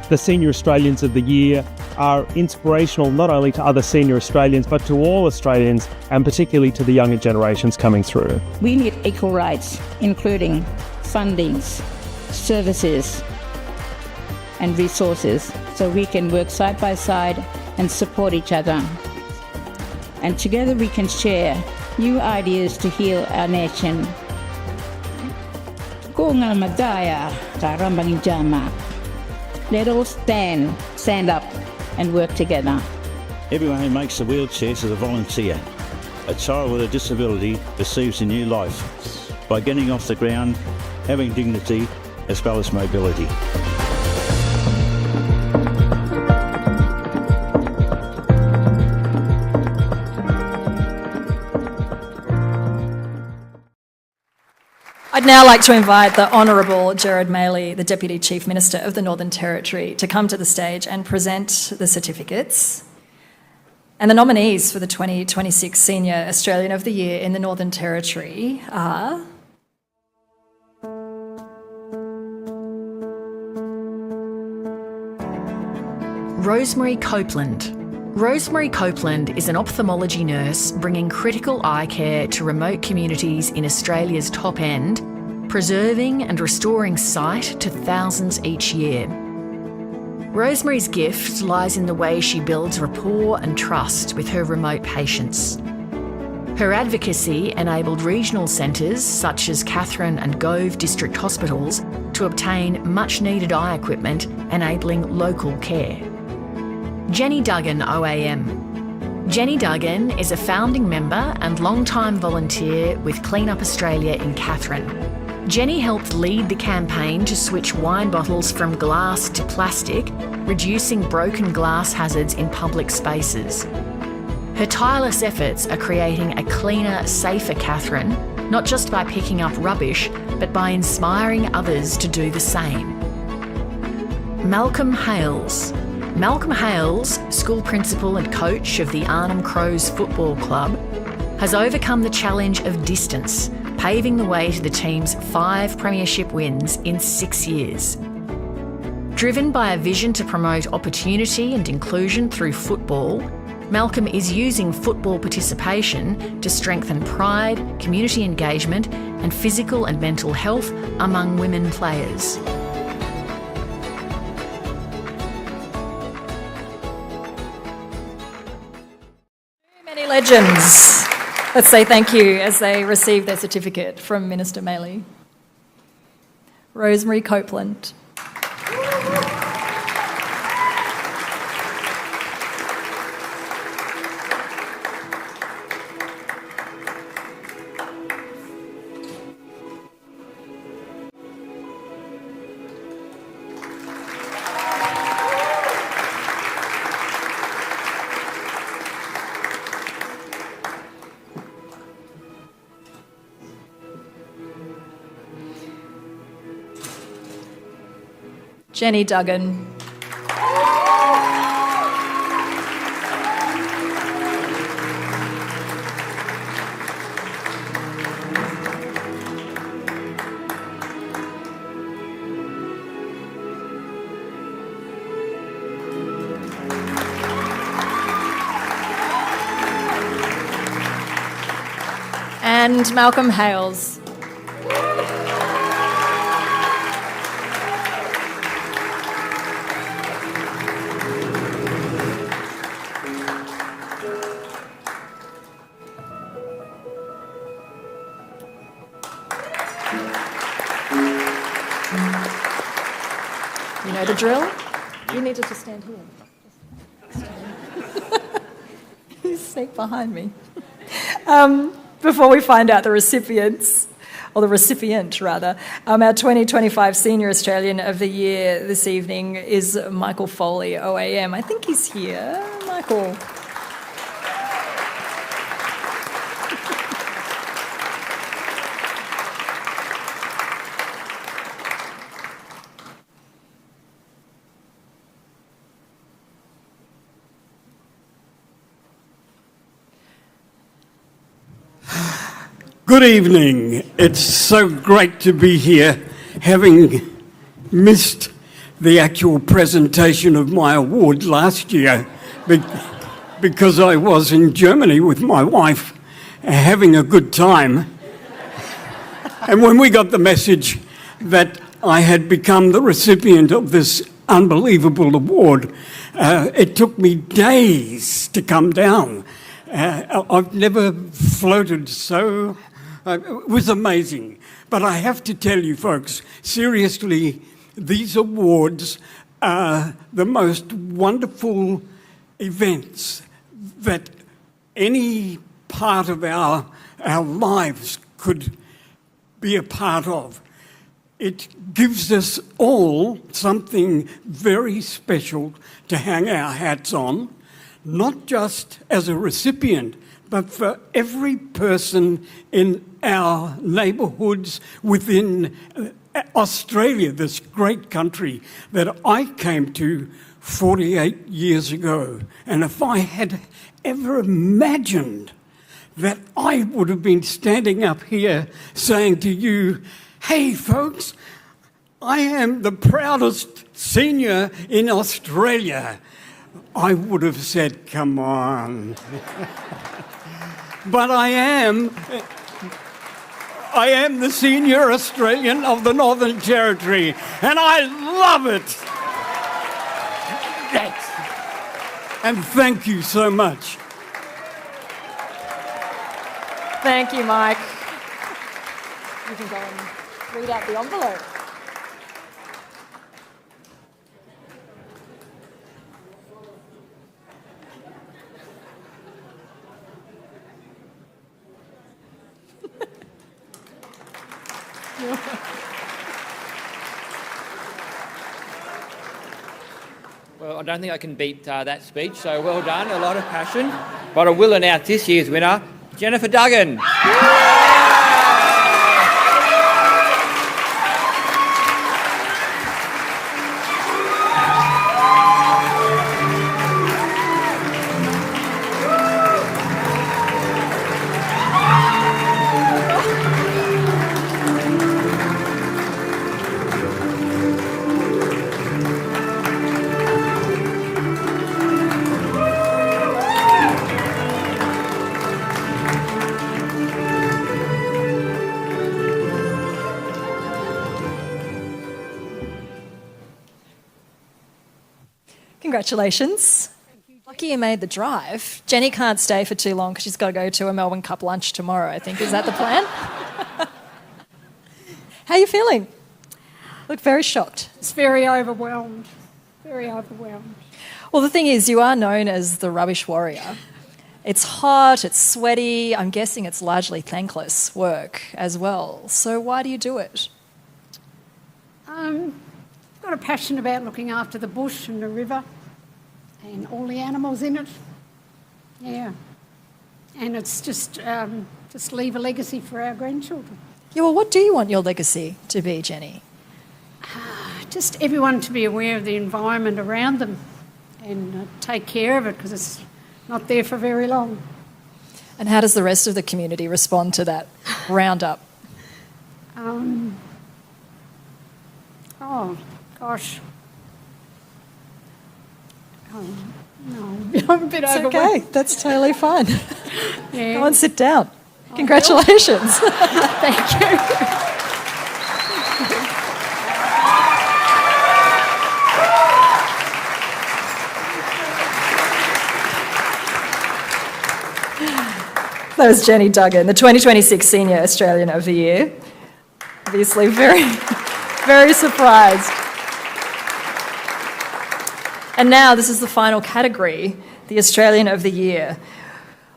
The Senior Australians of the Year are inspirational not only to other senior Australians, but to all Australians, and particularly to the younger generations coming through. We need equal rights, including fundings, services, and resources, so we can work side by side and support each other. And together we can share new ideas to heal our nation. Ko ngā madaya ka rambangi jama. Let all stand up and work together. Everyone who makes the wheelchairs is a volunteer. A child with a disability receives a new life by getting off the ground, having dignity as well as mobility. I'd now like to invite the Honourable Gerard Maley, the Deputy Chief Minister of the Northern Territory, to come to the stage and present the certificates. And the nominees for the 2026 Senior Australian of the Year in the Northern Territory are Rosemary Copeland. Rosemary Copeland is an ophthalmology nurse bringing critical eye care to remote communities in Australia's top end, preserving and restoring sight to thousands each year. Rosemary's gift lies in the way she builds rapport and trust with her remote patients. Her advocacy enabled regional centres such as Katherine and Gove district hospitals to obtain much needed eye equipment, enabling local care. Jenny Duggan OAM. Jenny Duggan is a founding member and long-time volunteer with Clean Up Australia in Katherine. Jenny helped lead the campaign to switch wine bottles from glass to plastic, reducing broken glass hazards in public spaces. Her tireless efforts are creating a cleaner, safer Katherine, not just by picking up rubbish, but by inspiring others to do the same. Malcolm Hales. Malcolm Hales, school principal and coach of the Arnhem Crows Football Club, has overcome the challenge of distance, paving the way to the team's 5 premiership wins in 6 years. Driven by a vision to promote opportunity and inclusion through football, Malcolm is using football participation to strengthen pride, community engagement, and physical and mental health among women players. legends. Let's say thank you as they receive their certificate from Minister Maley. Rosemary Copeland. Jenny Duggan. And Malcolm Hales. You know the drill? You need to just stand here. You sneak behind me. Before we find out the recipients, or the recipient rather, our 2025 Senior Australian of the Year this evening is Michael Foley, OAM. I think he's here. Michael. Good evening. It's so great to be here, having missed the actual presentation of my award last year because I was in Germany with my wife having a good time. And when we got the message that I had become the recipient of this unbelievable award, it took me days to come down. I've never floated so... it was amazing. But I have to tell you, folks, seriously, these awards are the most wonderful events that any part of our lives could be a part of. It gives us all something very special to hang our hats on, not just as a recipient, but for every person in our neighbourhoods within Australia, this great country that I came to 48 years ago. And if I had ever imagined that I would have been standing up here saying to you, hey folks, I am the proudest senior in Australia, I would have said, come on. But I am the Senior Australian of the Northern Territory, and I love it. Yes. And thank you so much. Thank you, Mike. You can go and read out the envelope. Well, I don't think I can beat that speech, so well done, a lot of passion. But I will announce this year's winner, Jennifer Duggan. Congratulations. Lucky you made the drive. Jenny can't stay for too long because she's got to go to a Melbourne Cup lunch tomorrow, I think. Is that the plan? How are you feeling? Look very shocked. It's very overwhelmed. Very overwhelmed. Well, the thing is, you are known as the rubbish warrior. It's hot, it's sweaty. I'm guessing it's largely thankless work as well. So why do you do it? I've got a passion about looking after the bush and the river and all the animals in it. Yeah. And it's just leave a legacy for our grandchildren. Yeah, well, what do you want your legacy to be, Jenny? Just everyone to be aware of the environment around them and take care of it because it's not there for very long. And how does the rest of the community respond to that roundup? Oh, gosh. No, I'm a bit It's overwhelmed. okay, that's totally fine. Yeah. Go and sit down. Congratulations. Thank you. That was Jenny Duggan, the 2026 Senior Australian of the Year. Obviously very, very surprised. And now this is the final category, the Australian of the Year,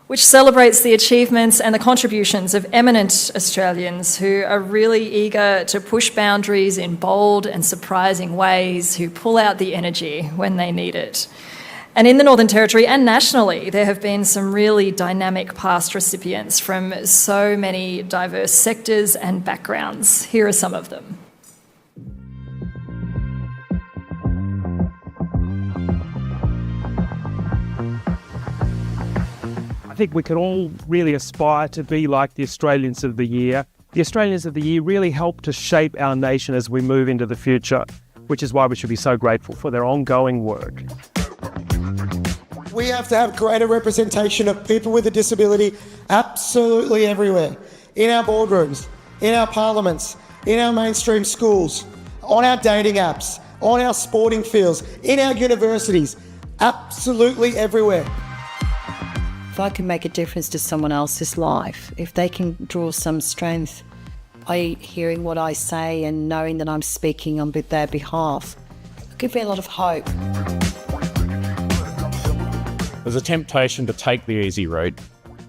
which celebrates the achievements and the contributions of eminent Australians who are really eager to push boundaries in bold and surprising ways, who pull out the energy when they need it. And in the Northern Territory and nationally, there have been some really dynamic past recipients from so many diverse sectors and backgrounds. Here are some of them. I think we can all really aspire to be like the Australians of the Year. The Australians of the Year really help to shape our nation as we move into the future, which is why we should be so grateful for their ongoing work. We have to have greater representation of people with a disability absolutely everywhere. In our boardrooms, in our parliaments, in our mainstream schools, on our dating apps, on our sporting fields, in our universities, absolutely everywhere. If I can make a difference to someone else's life, if they can draw some strength by hearing what I say and knowing that I'm speaking on their behalf, it'll give me a lot of hope. There's a temptation to take the easy route,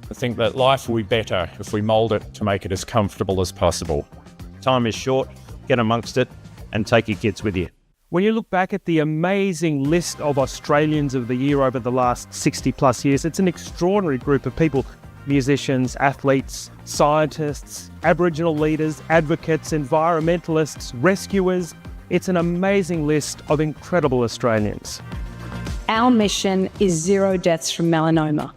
to think that life will be better if we mould it to make it as comfortable as possible. Time is short, get amongst it and take your kids with you. When you look back at the amazing list of Australians of the Year over the last 60 plus years, it's an extraordinary group of people. Musicians, athletes, scientists, Aboriginal leaders, advocates, environmentalists, rescuers. It's an amazing list of incredible Australians. Our mission is 0 deaths from melanoma.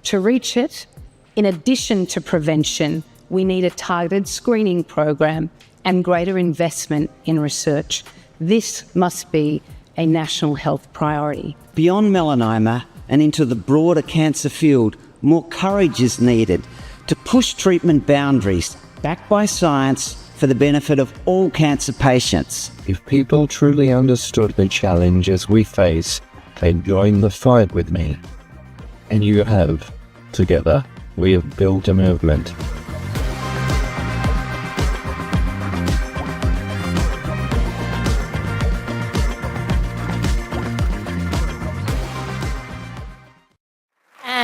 To reach it, in addition to prevention, we need a targeted screening program and greater investment in research. This must be a national health priority. Beyond melanoma and into the broader cancer field, more courage is needed to push treatment boundaries, backed by science, for the benefit of all cancer patients. If people truly understood the challenges we face, they'd join the fight with me. And you have. Together, we have built a movement.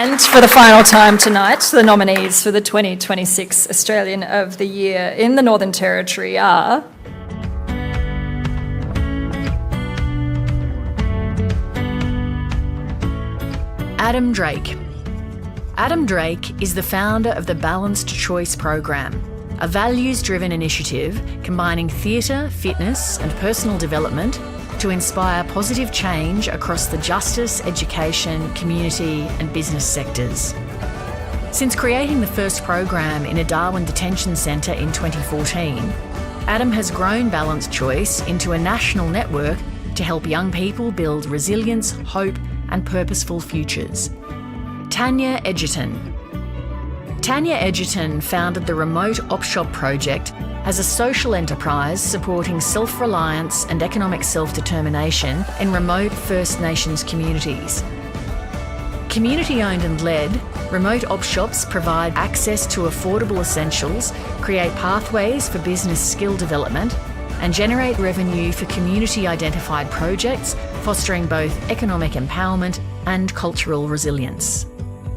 And for the final time tonight, the nominees for the 2026 Australian of the Year in the Northern Territory are Adam Drake. Adam Drake is the founder of the Balanced Choice Program, a values-driven initiative combining theatre, fitness and personal development to inspire positive change across the justice, education, community and business sectors. Since creating the first program in a Darwin detention centre in 2014, Adam has grown Balanced Choice into a national network to help young people build resilience, hope and purposeful futures. Tanya Edgerton. Tanya Edgerton founded the Remote Opshop Project as a social enterprise supporting self-reliance and economic self-determination in remote First Nations communities. Community-owned and led, remote op shops provide access to affordable essentials, create pathways for business skill development, and generate revenue for community-identified projects, fostering both economic empowerment and cultural resilience.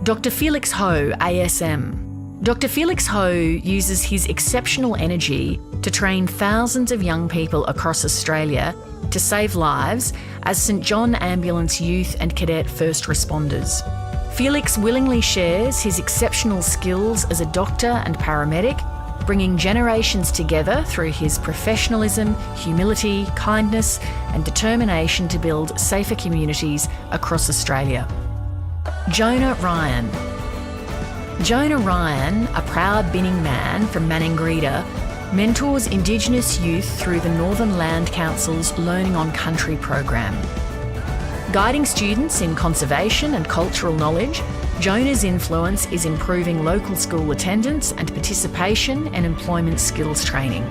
Dr. Felix Ho, ASM. Dr. Felix Ho uses his exceptional energy to train thousands of young people across Australia to save lives as St John Ambulance Youth and Cadet First Responders. Felix willingly shares his exceptional skills as a doctor and paramedic, bringing generations together through his professionalism, humility, kindness and determination to build safer communities across Australia. Jonah Ryan. Jonah Ryan, a proud binning man from Maningrida, mentors Indigenous youth through the Northern Land Council's Learning on Country program. Guiding students in conservation and cultural knowledge, Jonah's influence is improving local school attendance and participation and employment skills training.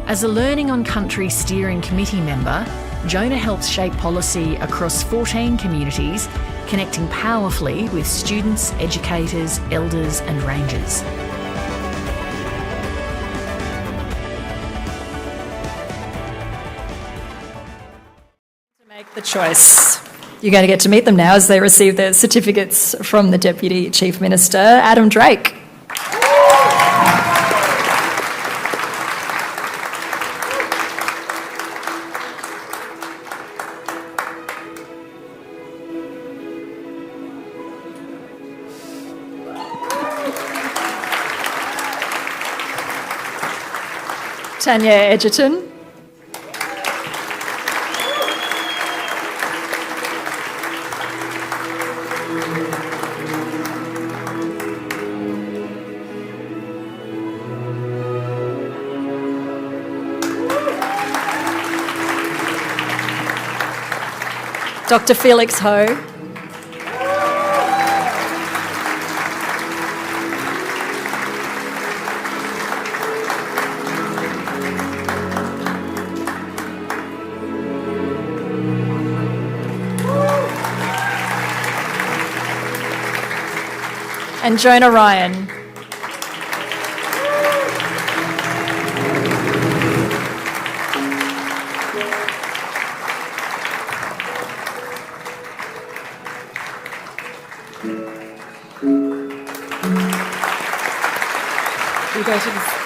As a Learning on Country steering committee member, Jonah helps shape policy across 14 communities, connecting powerfully with students, educators, elders and rangers. to make the choice. You're going to get to meet them now as they receive their certificates from the Deputy Chief Minister, Adam Drake. Tanya Edgerton. Dr. Felix Ho. And Jonah Ryan. You go to the...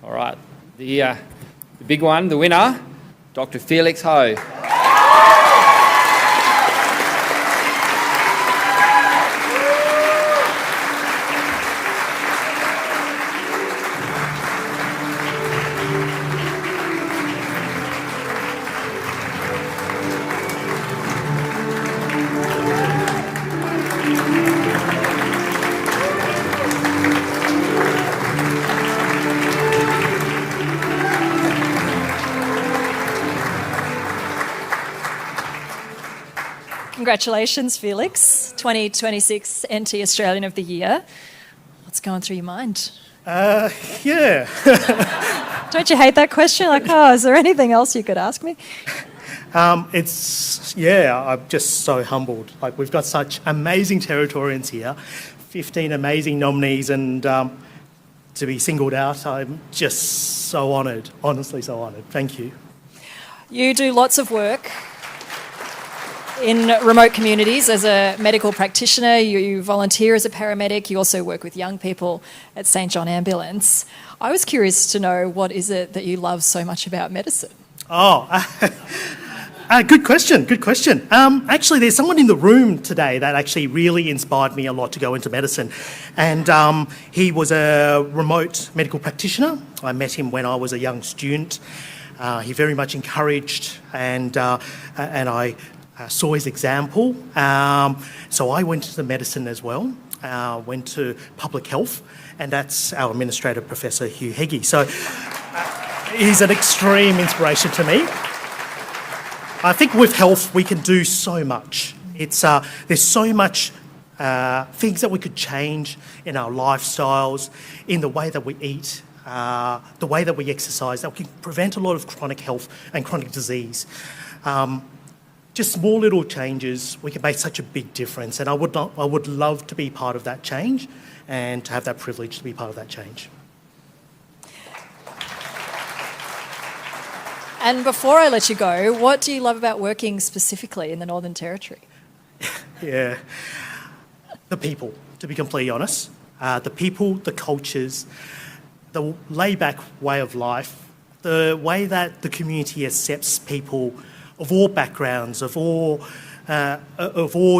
All right, the big one, the winner, Dr. Felix Ho. Congratulations, Felix. 2026 NT Australian of the Year. What's going through your mind? Yeah. Don't you hate that question? Like, oh, is there anything else you could ask me? I'm just so humbled. Like, we've got such amazing Territorians here, 15 amazing nominees, and to be singled out, I'm just so honoured, honestly so honoured. Thank you. You do lots of work in remote communities as a medical practitioner. You volunteer as a paramedic. You also work with young people at St John Ambulance. I was curious to know, what is it that you love so much about medicine? Good question, good question. Actually, there's someone in the room today that actually really inspired me a lot to go into medicine. And he was a remote medical practitioner. I met him when I was a young student. He very much encouraged and I saw his example. So I went into medicine as well, went to public health, and that's our Administrator Professor Hugh Heggie. So he's an extreme inspiration to me. I think with health we can do so much. There's so much things that we could change in our lifestyles, in the way that we eat, the way that we exercise, that can prevent a lot of chronic health and chronic disease. Just small little changes, we can make such a big difference, and I would love to be part of that change and to have that privilege to be part of that change. And before I let you go, what do you love about working specifically in the Northern Territory? Yeah, the people, to be completely honest. The people, the cultures, the laid-back way of life, the way that the community accepts people of all backgrounds, of all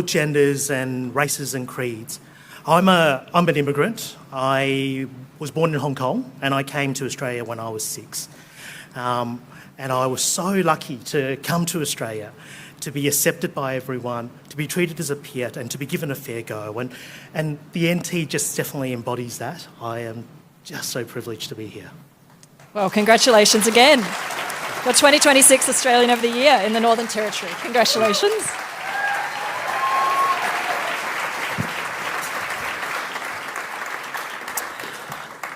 genders and races and creeds. I'm an immigrant. I was born in Hong Kong and I came to Australia when I was 6. And I was so lucky to come to Australia, to be accepted by everyone, to be treated as a peer and to be given a fair go. And the NT just definitely embodies that. I am just so privileged to be here. Well, congratulations again. Your 2026 Australian of the Year in the Northern Territory. Congratulations.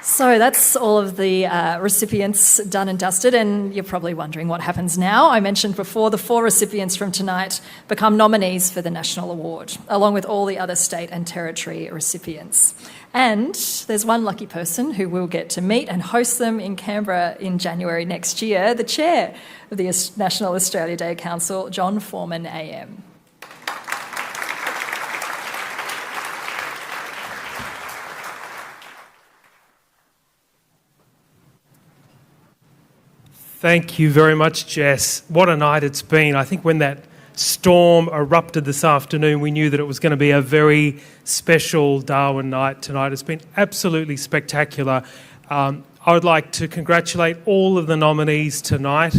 So that's all of the recipients done and dusted, and you're probably wondering what happens now. I mentioned before the 4 recipients from tonight become nominees for the National Award, along with all the other state and territory recipients. And there's one lucky person who will get to meet and host them in Canberra in January next year, the chair of the National Australia Day Council, John Foreman AM. Thank you very much, Jess. What a night it's been. I think when that storm erupted this afternoon, we knew that it was going to be a very special Darwin night tonight. It's been absolutely spectacular. I would like to congratulate all of the nominees tonight.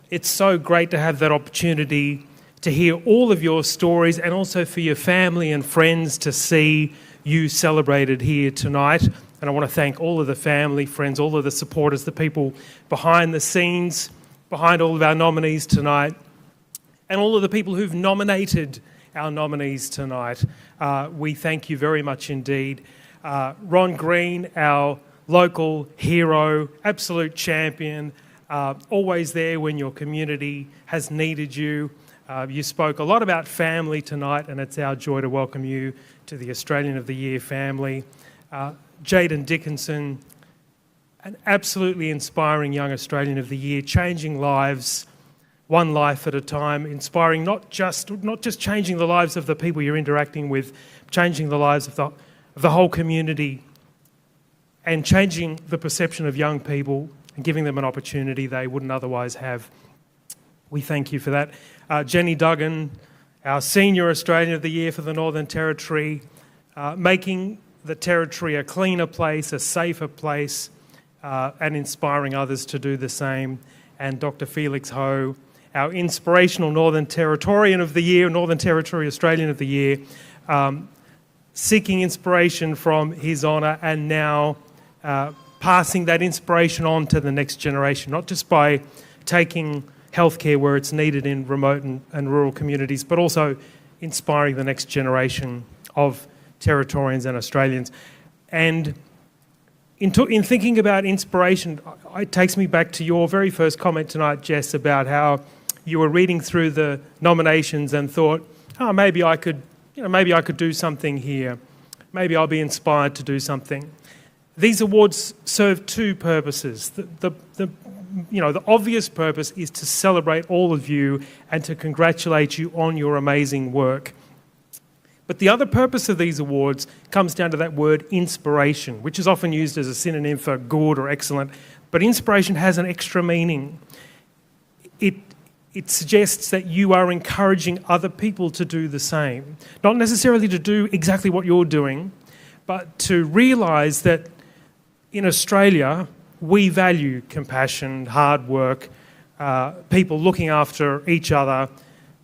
It's so great to have that opportunity to hear all of your stories, and also for your family and friends to see you celebrated here tonight. And I want to thank all of the family, friends, all of the supporters, the people behind the scenes, behind all of our nominees tonight, and all of the people who've nominated our nominees tonight. We thank you very much indeed. Ron Green, our local hero, absolute champion, always there when your community has needed you. You spoke a lot about family tonight, and it's our joy to welcome you to the Australian of the Year family. Jayden Dickinson, an absolutely inspiring young Australian of the Year, changing lives, one life at a time, inspiring not just changing the lives of the people you're interacting with, changing the lives of the whole community, and changing the perception of young people and giving them an opportunity they wouldn't otherwise have. We thank you for that. Jenny Duggan, our Senior Australian of the Year for the Northern Territory, making the Territory a cleaner place, a safer place, and inspiring others to do the same. And Dr. Felix Ho, our Inspirational Northern Territorian of the Year, Northern Territory Australian of the Year, seeking inspiration from his honour and now passing that inspiration on to the next generation, not just by taking healthcare where it's needed in remote and rural communities, but also inspiring the next generation of Territorians and Australians. And in thinking about inspiration, it takes me back to your very first comment tonight, Jess, about how you were reading through the nominations and thought, oh, maybe I could do something here. Maybe I'll be inspired to do something. These awards serve two purposes. The obvious purpose is to celebrate all of you and to congratulate you on your amazing work. But the other purpose of these awards comes down to that word inspiration, which is often used as a synonym for good or excellent. But inspiration has an extra meaning. It suggests that you are encouraging other people to do the same. Not necessarily to do exactly what you're doing, but to realise that in Australia, we value compassion, hard work, people looking after each other,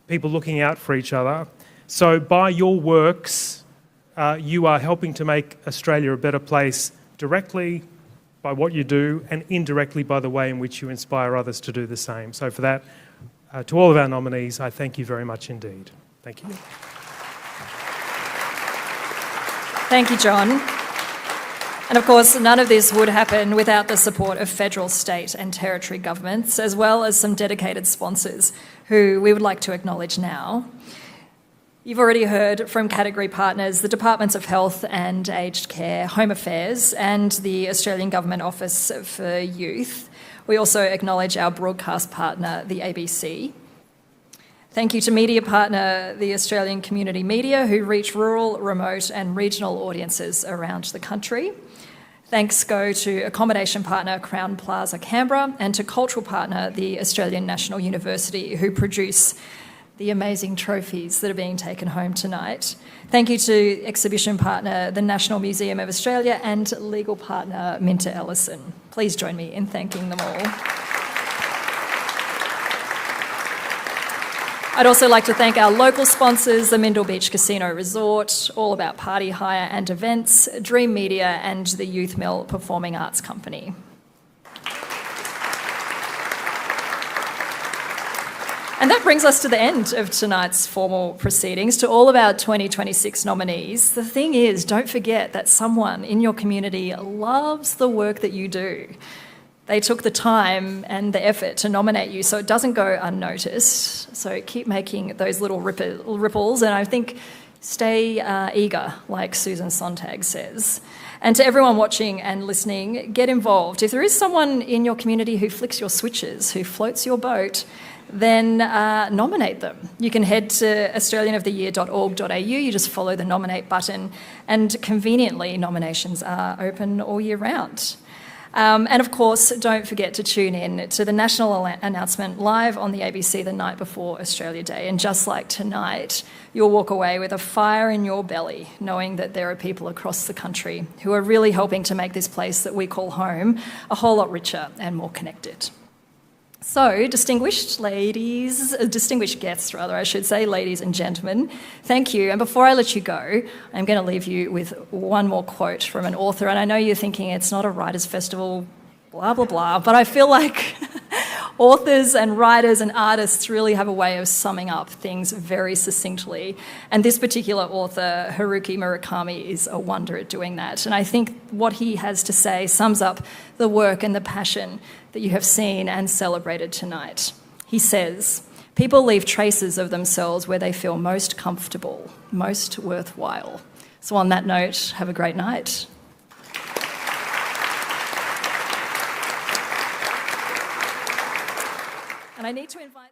people looking out for each other. So by your works, you are helping to make Australia a better place directly by what you do and indirectly by the way in which you inspire others to do the same. So for that, to all of our nominees, I thank you very much indeed. Thank you. Thank you, John. And of course, none of this would happen without the support of federal, state and territory governments, as well as some dedicated sponsors who we would like to acknowledge now. You've already heard from category partners, the Departments of Health and Aged Care, Home Affairs and the Australian Government Office for Youth. We also acknowledge our broadcast partner, the ABC. Thank you to media partner, the Australian Community Media, who reach rural, remote and regional audiences around the country. Thanks go to accommodation partner Crown Plaza Canberra and to cultural partner, the Australian National University, who produce the amazing trophies that are being taken home tonight. Thank you to exhibition partner, the National Museum of Australia, and legal partner, Minter Ellison. Please join me in thanking them all. I'd also like to thank our local sponsors, the Mindil Beach Casino Resort, All About Party Hire and Events, Dream Media and the Youth Mill Performing Arts Company. And that brings us to the end of tonight's formal proceedings. To all of our 2026 nominees, the thing is, don't forget that someone in your community loves the work that you do. They took the time and the effort to nominate you, so it doesn't go unnoticed. So keep making those little ripples, and I think stay eager, like Susan Sontag says. And to everyone watching and listening, get involved. If there is someone in your community who flicks your switches, who floats your boat, then nominate them. You can head to australianoftheyear.org.au, you just follow the nominate button, and conveniently nominations are open all year round. And of course, don't forget to tune in to the national announcement live on the ABC the night before Australia Day. And just like tonight, you'll walk away with a fire in your belly, knowing that there are people across the country who are really helping to make this place that we call home a whole lot richer and more connected. So, distinguished guests, I should say, ladies and gentlemen, thank you. And before I let you go, I'm going to leave you with one more quote from an author. And I know you're thinking it's not a writers' festival, blah, blah, blah, but I feel like authors and writers and artists really have a way of summing up things very succinctly. And this particular author, Haruki Murakami, is a wonder at doing that. And I think what he has to say sums up the work and the passion that you have seen and celebrated tonight. He says, "People leave traces of themselves where they feel most comfortable, most worthwhile." So on that note, have a great night. And I need to invite